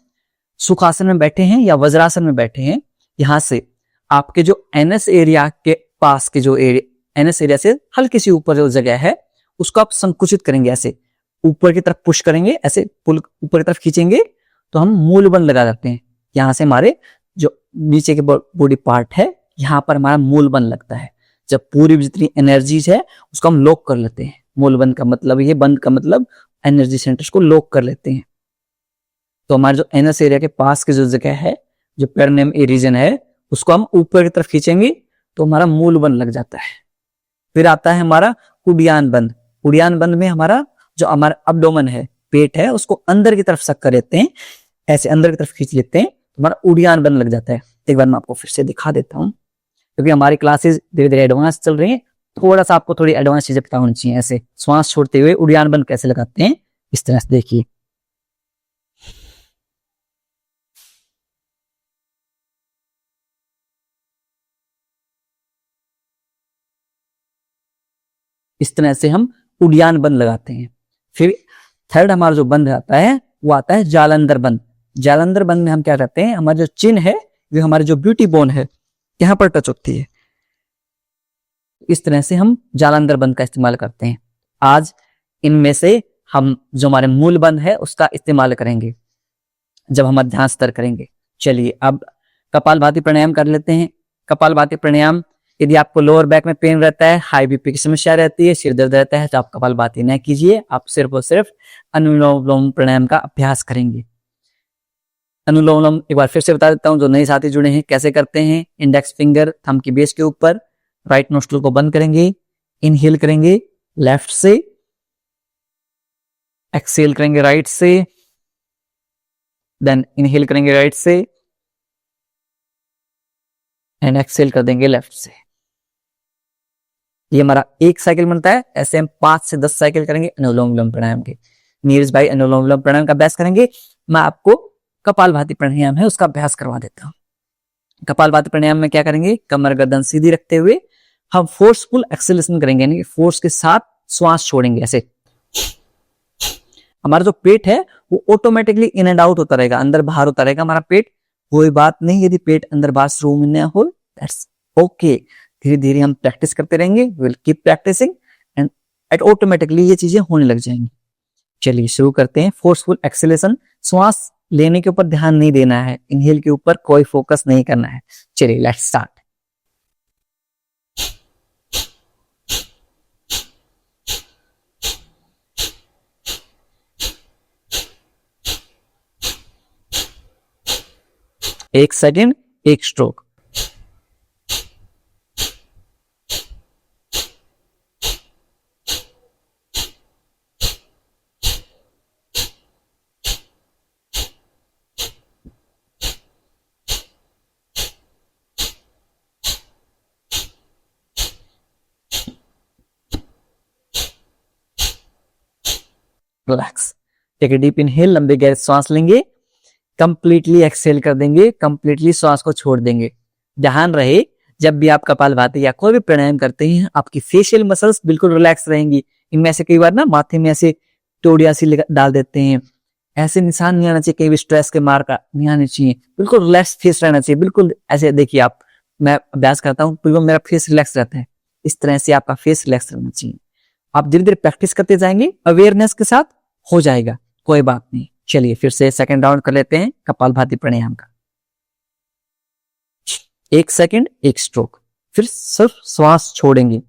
सुखासन में बैठे हैं या वज्रासन में बैठे हैं, यहां से आपके जो एनएस एरिया के पास के जो एनएस एरिया से हल्की सी ऊपर जो जगह है उसको आप संकुचित करेंगे, ऐसे ऊपर की तरफ पुश करेंगे, ऐसे पुल ऊपर की तरफ खींचेंगे तो हम मूल बंध लगा देते हैं। यहां से हमारे जो नीचे के बॉडी पार्ट है यहाँ पर हमारा मूल बंध लगता है। जब पूरी जितनी एनर्जीज है उसको हम लॉक कर लेते हैं। मूल बंध का मतलब ये, बंद का मतलब एनर्जी सेंटर्स को लॉक कर लेते हैं। तो हमारे जो एनएस एरिया के पास की जो जगह है, जो पेरिनेम रीजन है, उसको हम ऊपर की तरफ खींचेंगे तो हमारा मूल बंध लग जाता है। फिर आता है हमारा उडियान बंध। उडियान बंध में हमारा जो हमारा अब्डोमेन है, पेट है, उसको अंदर की तरफ सक कर लेते हैं, ऐसे अंदर की तरफ खींच लेते हैं तो हमारा उडियान बंध लग जाता है। एक बार मैं आपको फिर से दिखा देता हूँ, क्योंकि हमारी क्लासेस धीरे धीरे एडवांस चल रही है, थोड़ा सा आपको थोड़ी एडवांस चीजें पता होनी चाहिए। ऐसे श्वास छोड़ते हुए उडियान बंध कैसे लगाते हैं, इस तरह से देखिए। इस तरह से हम उडियान बंध लगाते हैं। फिर थर्ड हमारा जो बंध आता है वो आता है जालंधर बंध। जालंधर बंध में हम क्या करते हैं, हमारा जो चिन्ह है, जो हमारे जो ब्यूटी बोन है, यहां पर टच होती है। इस तरह से हम जालंधर बंध का इस्तेमाल करते हैं। आज इनमें से हम जो हमारे मूल बंध है उसका इस्तेमाल करेंगे जब हम ध्यान स्तर करेंगे। चलिए अब कपालभाति प्राणायाम कर लेते हैं। कपालभाति प्राणायाम, यदि आपको लोअर बैक में पेन रहता है, हाई बीपी की समस्या रहती है, सिर दर्द रहता है, तो आप कपालभाति न कीजिए, आप सिर्फ और सिर्फ अनुलोम विलोम प्राणायाम का अभ्यास करेंगे। अनुलोम विलोम एक बार फिर से बता देता हूं, जो नए साथी जुड़े हैं कैसे करते हैं। इंडेक्स फिंगर थंब की बेस के ऊपर, राइट नोस्ट्रल को बंद करेंगे, इनहेल करेंगे लेफ्ट से, एक्सेल करेंगे राइट से, देन इनहेल करेंगे राइट से एंड एक्सेल कर देंगे लेफ्ट से। ये हमारा एक साइकिल बनता है। ऐसे हम 5 से 10 साइकिल करेंगे अनुलोम विलोम प्राणायाम के। नीरज भाई अनुलोम विलोम प्राणायाम का अभ्यास करेंगे, मैं आपको कपालभाति प्राणायाम है उसका अभ्यास करवा देता हूं। कपालभाति प्राणायाम में क्या करेंगे, कमर गर्दन सीधी रखते हुए हम फोर्सफुल एक्सेलेरेशन करेंगे, यानी फोर्स के साथ श्वास छोड़ेंगे। ऐसे हमारा जो पेट है वो ऑटोमेटिकली इन एंड आउट होता रहेगा, अंदर बाहर होता रहेगा हमारा पेट। कोई बात नहीं यदि पेट अंदर बाहर शुरू में न हो, दैट्स ओके। धीरे धीरे हम प्रैक्टिस करते रहेंगे, will keep practising and at automatically ये चीजें होने लग जाएंगी। चलिए शुरू करते हैं। फोर्सफुल एक्सेलेरेशन, श्वास लेने के ऊपर ध्यान नहीं देना है, इनहेल के ऊपर कोई फोकस नहीं करना है। चलिए लेट्स स्टार्ट। एक सेकंड एक stroke. Relax, take a deep inhale, लंबे गहरे सांस लेंगे, कंप्लीटली एक्सेल कर देंगे, कंप्लीटली श्वास को छोड़ देंगे। ध्यान रहे जब भी आप कपालभाति या कोई भी प्राणायाम करते हैं आपकी फेशियल मसल्स बिल्कुल रिलैक्स रहेंगी। इनमें से कई बार ना माथे में ऐसे टोड़ियां सी डाल देते हैं, ऐसे निशान नहीं आना चाहिए, कहीं भी स्ट्रेस के मार का नहीं आने चाहिए, बिल्कुल रिलैक्स फेस रहना चाहिए, बिल्कुल ऐसे देखिए आप, मैं अभ्यास करता हूँ बिल्कुल मेरा फेस रिलैक्स रहता है, इस तरह से आपका फेस रिलैक्स रहना चाहिए। आप धीरे धीरे प्रैक्टिस करते जाएंगे, अवेयरनेस के साथ हो जाएगा, कोई बात नहीं। चलिए फिर से सेकंड राउंड कर लेते हैं कपालभाति प्राणायाम का। 1 सेकंड 1 स्ट्रोक, फिर सिर्फ श्वास छोड़ेंगे।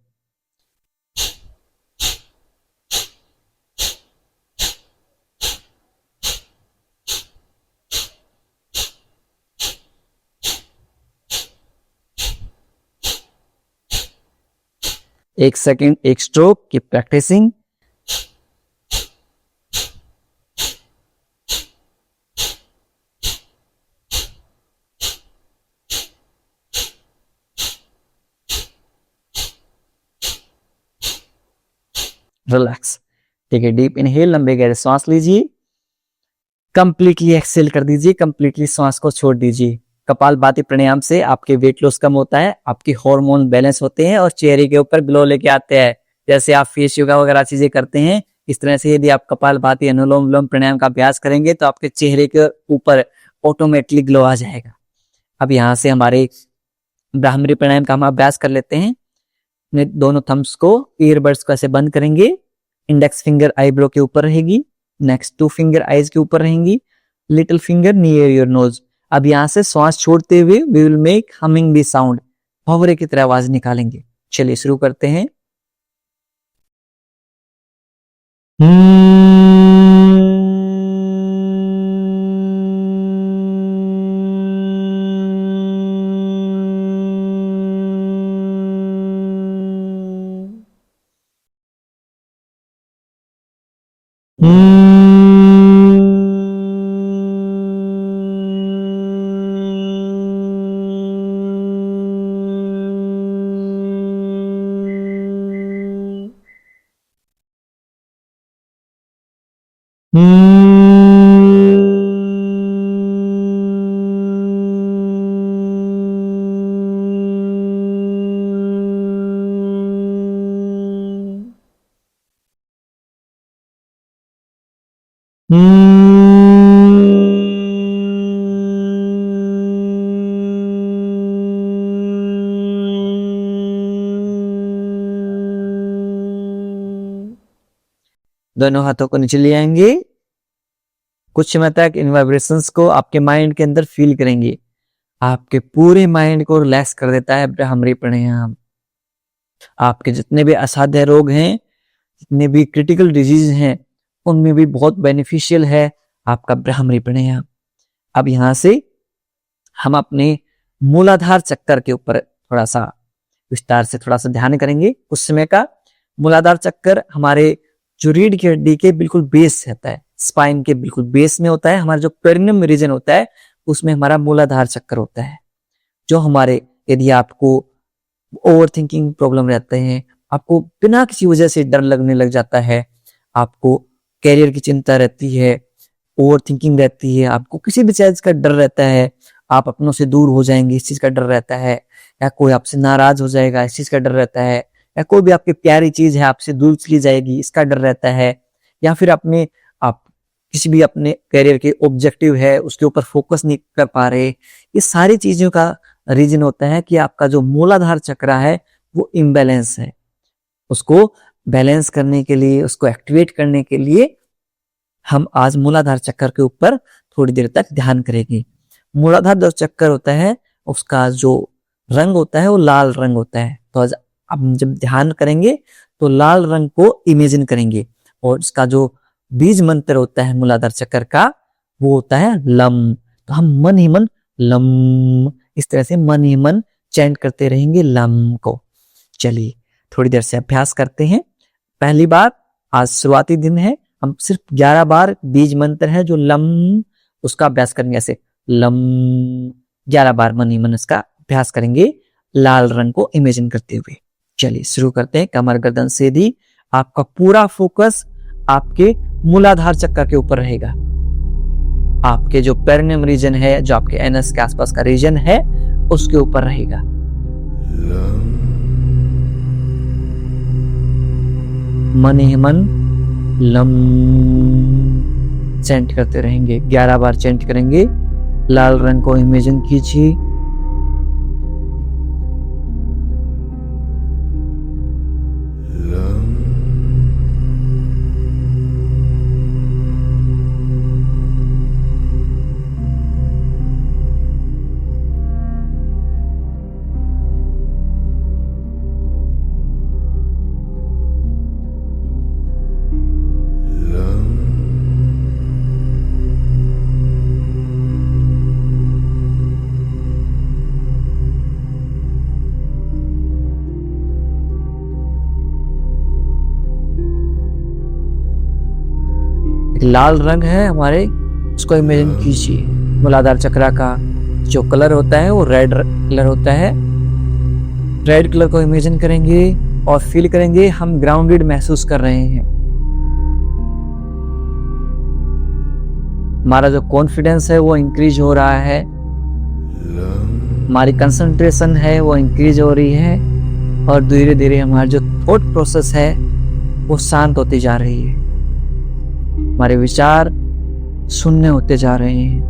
एक सेकंड 1 स्ट्रोक की प्रैक्टिसिंग। रिलैक्स, ठीक है, डीप इनहेल, लंबे गहरे सांस लीजिए, कंप्लीटली एक्सेल कर दीजिए, कंप्लीटली सांस को छोड़ दीजिए। कपालभाति प्राणायाम से आपके वेट लॉस कम होता है, आपके हार्मोन बैलेंस होते हैं और चेहरे के ऊपर ग्लो लेके आते हैं। जैसे आप फेस योगा वगैरह चीजें करते हैं, इस तरह से यदि आप कपालभाति अनुलोम विलोम प्राणायाम का अभ्यास करेंगे तो आपके चेहरे के ऊपर ऑटोमेटिकली ग्लो आ जाएगा। अब यहाँ से हमारे ब्राह्मरी प्राणायाम का हम अभ्यास कर लेते हैं। अपने दोनों थम्स को, ईयरबड्स को ऐसे बंद करेंगे, इंडेक्स फिंगर आईब्रो के ऊपर रहेगी, नेक्स्ट 2 फिंगर आईज के ऊपर रहेंगी, little finger near your nose. अब यहाँ से श्वास छोड़ते हुए we will make humming bee sound, भंवरे की तरह आवाज निकालेंगे। चलिए शुरू करते हैं। दोनों हाथों को नीचे ले आएंगे, कुछ समय तक इन वाइब्रेशंस को आपके माइंड के अंदर फील करेंगे। आपके पूरे माइंड को रिलैक्स कर देता है ब्राह्मरी प्राणायाम। आपके जितने भी असाध्य रोग हैं, जितने भी क्रिटिकल डिजीज हैं, उनमें भी बहुत बेनिफिशियल है आपका ब्राह्मरी प्राणायाम। अब यहां से हम अपने मूलाधार चक्कर के ऊपर थोड़ा सा विस्तार से थोड़ा सा ध्यान करेंगे। उस समय का मूलाधार चक्कर हमारे जो रीढ़ की हड्डी के बिल्कुल बेस रहता है, स्पाइन के बिल्कुल बेस में होता है। हमारा जो पेरिनियम रीजन होता है उसमें हमारा मूलाधार चक्कर होता है। जो हमारे, यदि आपको ओवर थिंकिंग प्रॉब्लम रहते हैं, आपको बिना किसी वजह से डर लगने लग जाता है, आपको कैरियर की चिंता रहती है, ओवर थिंकिंग रहती है, आपको किसी भी चीज का डर रहता है, आप अपनों से दूर हो जाएंगे इस चीज का डर रहता है, या कोई आपसे नाराज हो जाएगा इस चीज का डर रहता है, या कोई भी आपकी प्यारी चीज है आपसे दूर चली जाएगी इसका डर रहता है, या फिर आप किसी भी अपने करियर के ऑब्जेक्टिव है उसके ऊपर फोकस नहीं कर पा रहे, ये सारी चीजों का रीजन होता है कि आपका जो मूलाधार चक्र है वो इम्बैलेंस है। उसको बैलेंस करने के लिए, उसको एक्टिवेट करने के लिए हम आज मूलाधार चक्कर के ऊपर थोड़ी देर तक ध्यान करेंगे। मूलाधार जो चक्कर होता है उसका जो रंग होता है वो लाल रंग होता है। तो आज अब जब ध्यान करेंगे तो लाल रंग को इमेजिन करेंगे, और इसका जो बीज मंत्र होता है मूलाधार चक्कर का वो होता है लम। तो हम मन ही मन लम, इस तरह से मन ही मन चैंट करते रहेंगे लम को। चलिए थोड़ी देर से अभ्यास करते हैं। पहली बार, आज शुरुआती दिन है, हम सिर्फ 11 बार बीज मंत्र है जो लम, उसका अभ्यास करेंगे। ऐसे लम 11 बार मन ही मन इसका अभ्यास करेंगे लाल रंग को इमेजिन करते हुए। चलिए शुरू करते हैं। कमर गर्दन सीधी, आपका पूरा फोकस आपके मूलाधार चक्कर के ऊपर रहेगा। आपके जो पेरिनियम रीजन है, जो आपके एनस के आसपास का रीजन है, उसके ऊपर रहेगा। मन ही मन लम चैंट करते रहेंगे। 11 बार चैंट करेंगे। लाल रंग को इमेजिन कीजिए। लाल रंग है हमारे, उसको इमेजिन कीजिए। मूलाधार चक्रा का जो कलर होता है वो रेड कलर होता है। रेड कलर को इमेजिन करेंगे और फील करेंगे हम ग्राउंडेड महसूस कर रहे हैं। हमारा जो कॉन्फिडेंस है वो इंक्रीज हो रहा है। हमारी कंसंट्रेशन है वो इंक्रीज हो रही है और धीरे धीरे हमारा जो थॉट प्रोसेस है वो शांत होती जा रही है। हमारे विचार शून्य होते जा रहे हैं।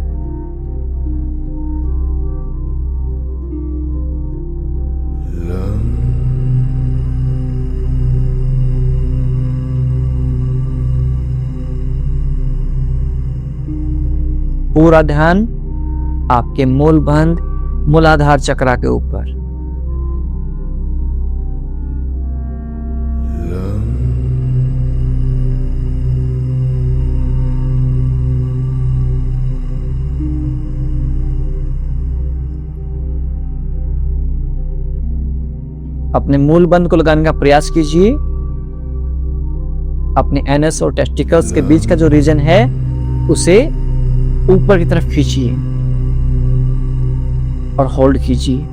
पूरा ध्यान आपके मूलाधार चक्रा के ऊपर। अपने मूल बंध को लगाने का प्रयास कीजिए। अपने एनएस और टेस्टिकल्स के बीच का जो रीजन है उसे ऊपर की तरफ खींचिए और होल्ड कीजिए।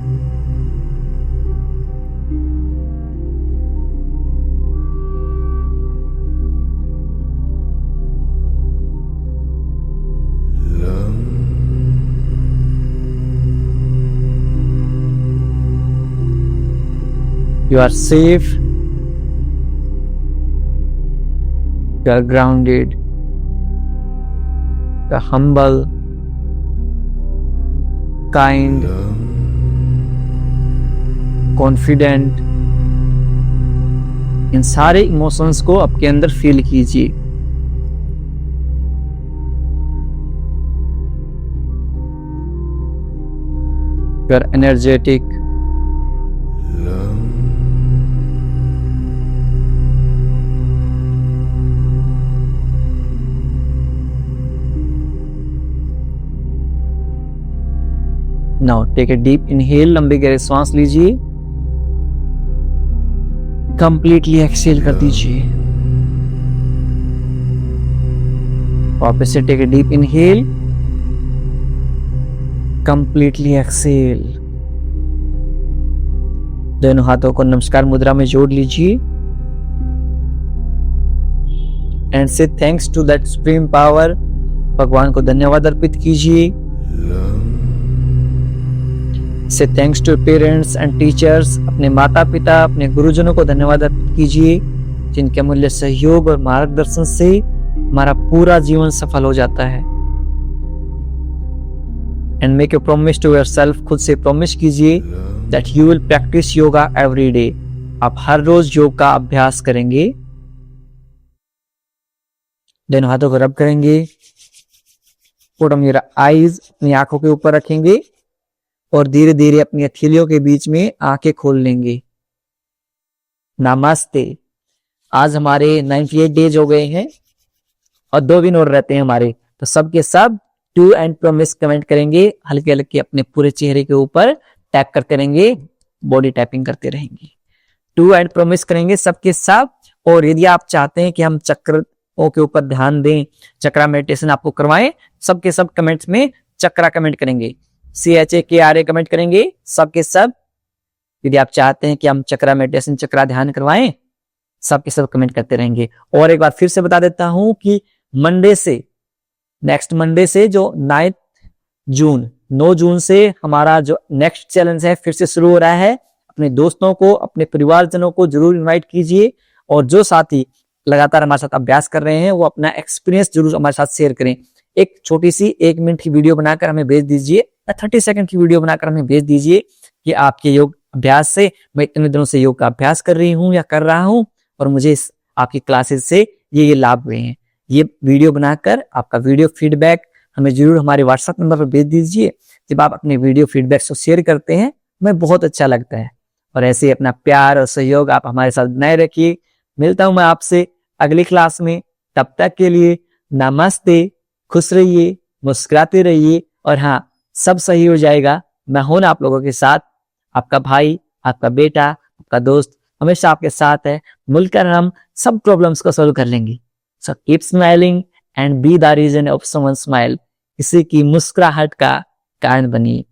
You are safe. You are grounded. You are humble, kind, confident. इन सारे इमोशंस को आपके अंदर फील कीजिए। You are energetic. Now take a deep inhale, लंबी गहरी सांस लीजिए। कंप्लीटली एक्सेल कर दीजिए। वापस से take a deep inhale, completely exhale. दोनों हाथों को नमस्कार मुद्रा में जोड़ लीजिए and say thanks to that supreme power. भगवान को धन्यवाद अर्पित कीजिए। Say thanks to parents and teachers. अपने माता पिता, अपने गुरुजनों को धन्यवाद अर्पित कीजिए जिनके अमूल्य सहयोग और मार्गदर्शन से हमारा पूरा जीवन सफल हो जाता है। And make a promise to yourself. खुद से प्रॉमिस कीजिए that you will practise yoga every day. आप हर रोज योग का अभ्यास करेंगे। दोनों हाथों को रब करेंगे। पुट ऑन योर आईज, अपनी आंखों के ऊपर रखेंगे और धीरे धीरे अपनी हथेलियों के बीच में आंखें खोल लेंगे। नमस्ते। आज हमारे 98 डेज हो गए हैं और 2 दिन और रहते हैं हमारे। तो सब के सब टू एंड प्रॉमिस कमेंट करेंगे। हल्के हल्के अपने पूरे चेहरे के ऊपर टैप करते रहेंगे, बॉडी टैपिंग करते रहेंगे। टू एंड प्रॉमिस करेंगे सबके सब। और यदि आप चाहते हैं कि हम चक्रों के ऊपर ध्यान दें, चक्रा मेडिटेशन आपको करवाएं, सबके सब कमेंट्स में चक्रा कमेंट करेंगे। CHAKRA कमेंट करेंगे सबके सब। यदि आप चाहते हैं कि हम चक्रा मेडिटेशन, चक्रा ध्यान करवाएं, सबके सब कमेंट करते रहेंगे। और एक बार फिर से बता देता हूं कि नेक्स्ट मंडे से जो 9 जून से हमारा जो नेक्स्ट चैलेंज है फिर से शुरू हो रहा है। अपने दोस्तों को, अपने परिवारजनों को जरूर इनवाइट कीजिए। और जो साथी लगातार हमारे साथ अभ्यास कर रहे हैं वो अपना एक्सपीरियंस जरूर हमारे साथ शेयर करें। एक छोटी सी 1 मिनट की वीडियो बनाकर हमें भेज दीजिए या 30 सेकंड की वीडियो बनाकर हमें भेज दीजिए कि आपके योग अभ्यास से मैं इतने दिनों से योग का अभ्यास कर रही हूँ या कर रहा हूँ और मुझे इस आपकी क्लासेस से ये लाभ हुए हैं। ये वीडियो बनाकर आपका वीडियो फीडबैक हमें जरूर हमारे व्हाट्सएप नंबर पर भेज दीजिए। जब आप अपने वीडियो फीडबैक को शेयर करते हैं हमें बहुत अच्छा लगता है और ऐसे अपना प्यार और सहयोग आप हमारे साथ बनाए रखिए। मिलता हूं मैं आपसे अगली क्लास में, तब तक के लिए नमस्ते, खुश रहिए, मुस्कुराते रहिए और हाँ, सब सही हो जाएगा। मैं हूं ना आप लोगों के साथ, आपका भाई, आपका बेटा, आपका दोस्त हमेशा आपके साथ है। मिलकर हम सब प्रॉब्लम्स को सॉल्व कर लेंगे। So keep smiling and be the reason of someone smile. किसी की मुस्कुराहट का कारण बनिए।